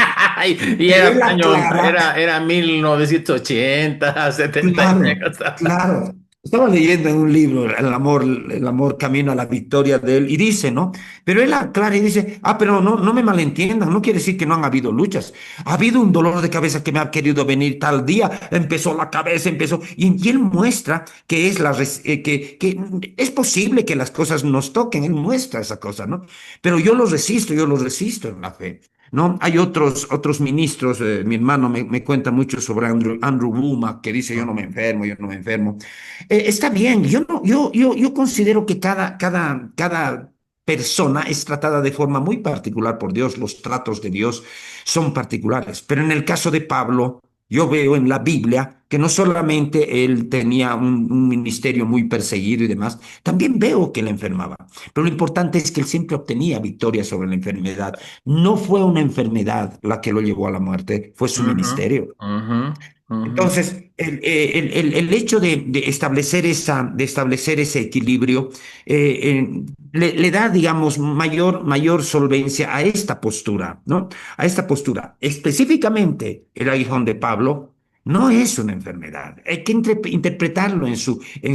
Y Pero era él año, aclara, era 1980, 70 y claro, medio. claro. Estaba leyendo en un libro el amor camino a la victoria de él y dice, ¿no? Pero él aclara y dice, pero no me malentiendan, no quiere decir que no han habido luchas. Ha habido un dolor de cabeza que me ha querido venir tal día, empezó la cabeza, y él muestra que que es posible que las cosas nos toquen, él muestra esa cosa, ¿no? Pero yo lo resisto en la fe. ¿No? Hay otros ministros, mi hermano me cuenta mucho sobre Andrew Womack, que dice, yo no me enfermo, yo no me enfermo. Está bien, yo, no, yo considero que cada persona es tratada de forma muy particular por Dios, los tratos de Dios son particulares, pero en el caso de Pablo, yo veo en la Biblia que no solamente él tenía un ministerio muy perseguido y demás, también veo que él enfermaba, pero lo importante es que él siempre obtenía victoria sobre la enfermedad. No fue una enfermedad la que lo llevó a la muerte, fue su Ujú, ministerio. ujú. Ujú. Entonces, el hecho de establecer ese equilibrio le da, digamos, mayor solvencia a esta postura, ¿no? A esta postura. Específicamente, el aguijón de Pablo no es una enfermedad. Hay que interpretarlo en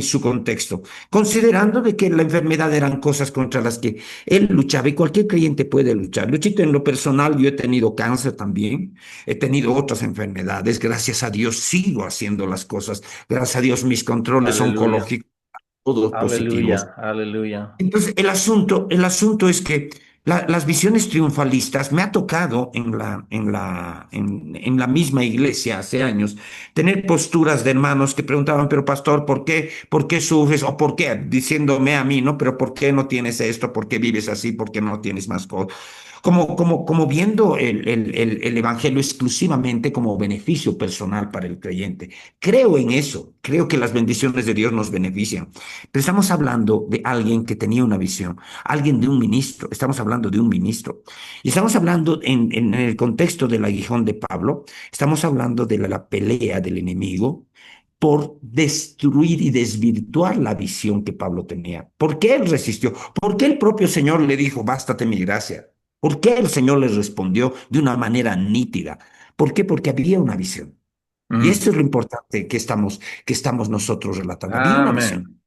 su contexto, considerando de que la enfermedad eran cosas contra las que él luchaba y cualquier creyente puede luchar. Luchito, en lo personal, yo he tenido cáncer también. He tenido otras enfermedades, gracias a Dios sigo haciendo las cosas, gracias a Dios mis controles Aleluya, oncológicos todos positivos. aleluya, aleluya. Entonces el asunto es que las visiones triunfalistas me ha tocado en la misma iglesia hace años tener posturas de hermanos que preguntaban, pero pastor, por qué sufres? O por qué, diciéndome a mí, ¿no? Pero ¿por qué no tienes esto? ¿Por qué vives así? ¿Por qué no tienes más cosas? Como viendo el evangelio exclusivamente como beneficio personal para el creyente. Creo en eso, creo que las bendiciones de Dios nos benefician. Pero estamos hablando de alguien que tenía una visión, alguien de un ministro, estamos hablando de un ministro. Y estamos hablando en el contexto del aguijón de Pablo, estamos hablando de la pelea del enemigo por destruir y desvirtuar la visión que Pablo tenía. ¿Por qué él resistió? ¿Por qué el propio Señor le dijo, bástate mi gracia? ¿Por qué el Señor le respondió de una manera nítida? ¿Por qué? Porque había una visión. Y Mm. esto es lo importante que estamos nosotros relatando. Había una visión. Amén.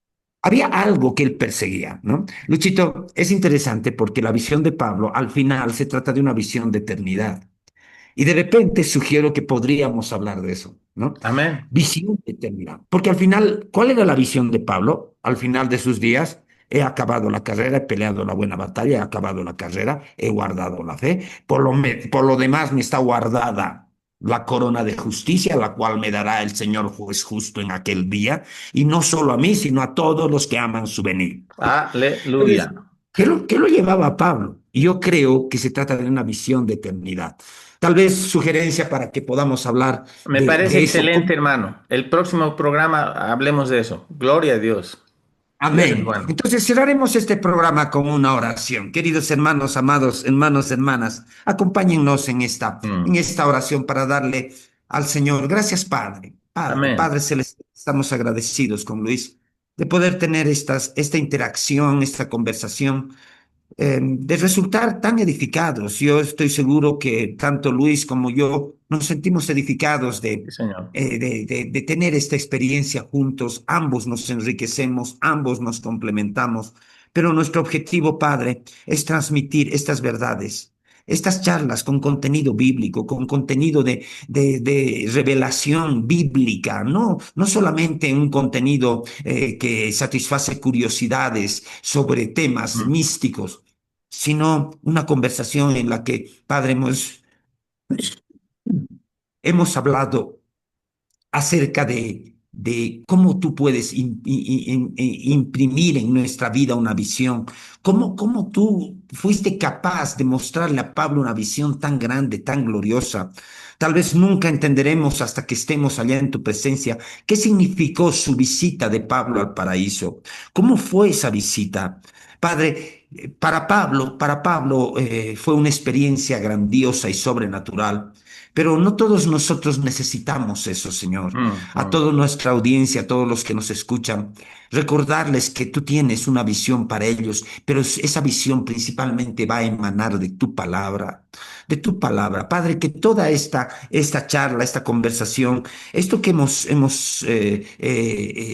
Había algo que él perseguía, ¿no? Luchito, es interesante porque la visión de Pablo al final se trata de una visión de eternidad. Y de repente sugiero que podríamos hablar de eso, ¿no? Amén. Visión de eternidad. Porque al final, ¿cuál era la visión de Pablo? Al final de sus días, he acabado la carrera, he peleado la buena batalla, he acabado la carrera, he guardado la fe. Por lo demás, me está guardada la corona de justicia, la cual me dará el Señor juez justo en aquel día, y no solo a mí, sino a todos los que aman su venir. Aleluya. Entonces, ¿qué lo llevaba a Pablo? Y yo creo que se trata de una visión de eternidad. Tal vez sugerencia para que podamos hablar Me parece de eso. excelente, hermano. El próximo programa hablemos de eso. Gloria a Dios. Dios es Amén. bueno. Entonces cerraremos este programa con una oración. Queridos hermanos, amados hermanos, hermanas, acompáñennos en Mm. esta oración para darle al Señor. Gracias, Padre. Padre, Amén. Padre Celestial, estamos agradecidos con Luis de poder tener esta interacción, esta conversación de resultar tan edificados. Yo estoy seguro que tanto Luis como yo nos sentimos edificados Sí, Señor. de tener esta experiencia juntos. Ambos nos enriquecemos, ambos nos complementamos, pero nuestro objetivo, Padre, es transmitir estas verdades. Estas charlas con contenido bíblico, con contenido de revelación bíblica, no solamente un contenido que satisface curiosidades sobre temas Mm. místicos, sino una conversación en la que, Padre, hemos hablado acerca de cómo tú puedes imprimir en nuestra vida una visión, cómo tú fuiste capaz de mostrarle a Pablo una visión tan grande, tan gloriosa. Tal vez nunca entenderemos hasta que estemos allá en tu presencia qué significó su visita de Pablo al paraíso, cómo fue esa visita. Padre, para Pablo fue una experiencia grandiosa y sobrenatural. Pero no todos nosotros necesitamos eso, Señor. Mm. A Mm. toda nuestra audiencia, a todos los que nos escuchan, recordarles que tú tienes una visión para ellos, pero esa visión principalmente va a emanar de tu palabra, de tu palabra. Padre, que toda esta charla, esta conversación, esto que hemos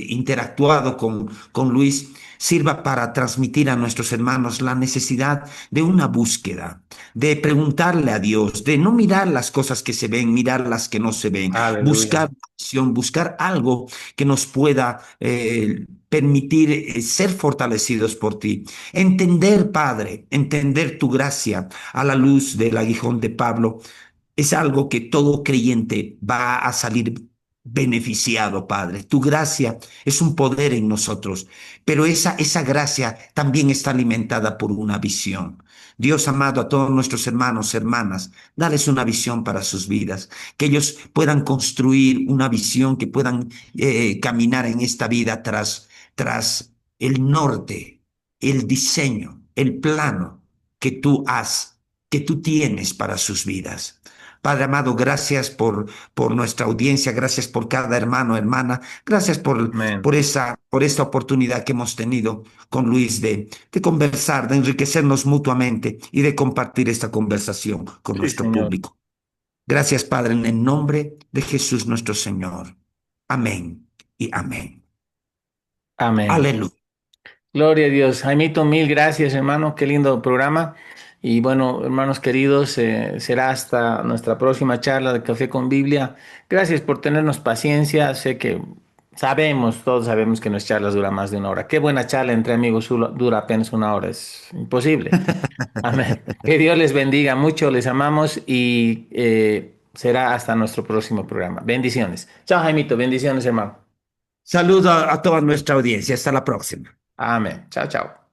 interactuado con Luis, sirva para transmitir a nuestros hermanos la necesidad de una búsqueda, de preguntarle a Dios, de no mirar las cosas que se ven, mirar las que no se ven, Aleluya. buscar acción, buscar algo que nos pueda permitir ser fortalecidos por ti. Entender, Padre, entender tu gracia a la luz del aguijón de Pablo es algo que todo creyente va a salir beneficiado, Padre. Tu gracia es un poder en nosotros, pero esa gracia también está alimentada por una visión. Dios amado, a todos nuestros hermanos, hermanas, dales una visión para sus vidas, que ellos puedan construir una visión, que puedan caminar en esta vida tras el norte, el diseño, el plano que tú tienes para sus vidas. Padre amado, gracias por nuestra audiencia, gracias por cada hermano, hermana, gracias Amén. por esta oportunidad que hemos tenido con Luis de conversar, de enriquecernos mutuamente y de compartir esta conversación con Sí, nuestro Señor. público. Gracias, Padre, en el nombre de Jesús nuestro Señor. Amén y amén. Amén. Aleluya. Gloria a Dios. Jaimito, mil gracias, hermano. Qué lindo programa. Y bueno, hermanos queridos, será hasta nuestra próxima charla de Café con Biblia. Gracias por tenernos paciencia. Sé que todos sabemos que nuestras charlas duran más de una hora. Qué buena charla entre amigos dura apenas una hora. Es imposible. Amén. Que Dios les bendiga mucho, les amamos y será hasta nuestro próximo programa. Bendiciones. Chao, Jaimito. Bendiciones, hermano. Saludo a toda nuestra audiencia. Hasta la próxima. Amén. Chao, chao.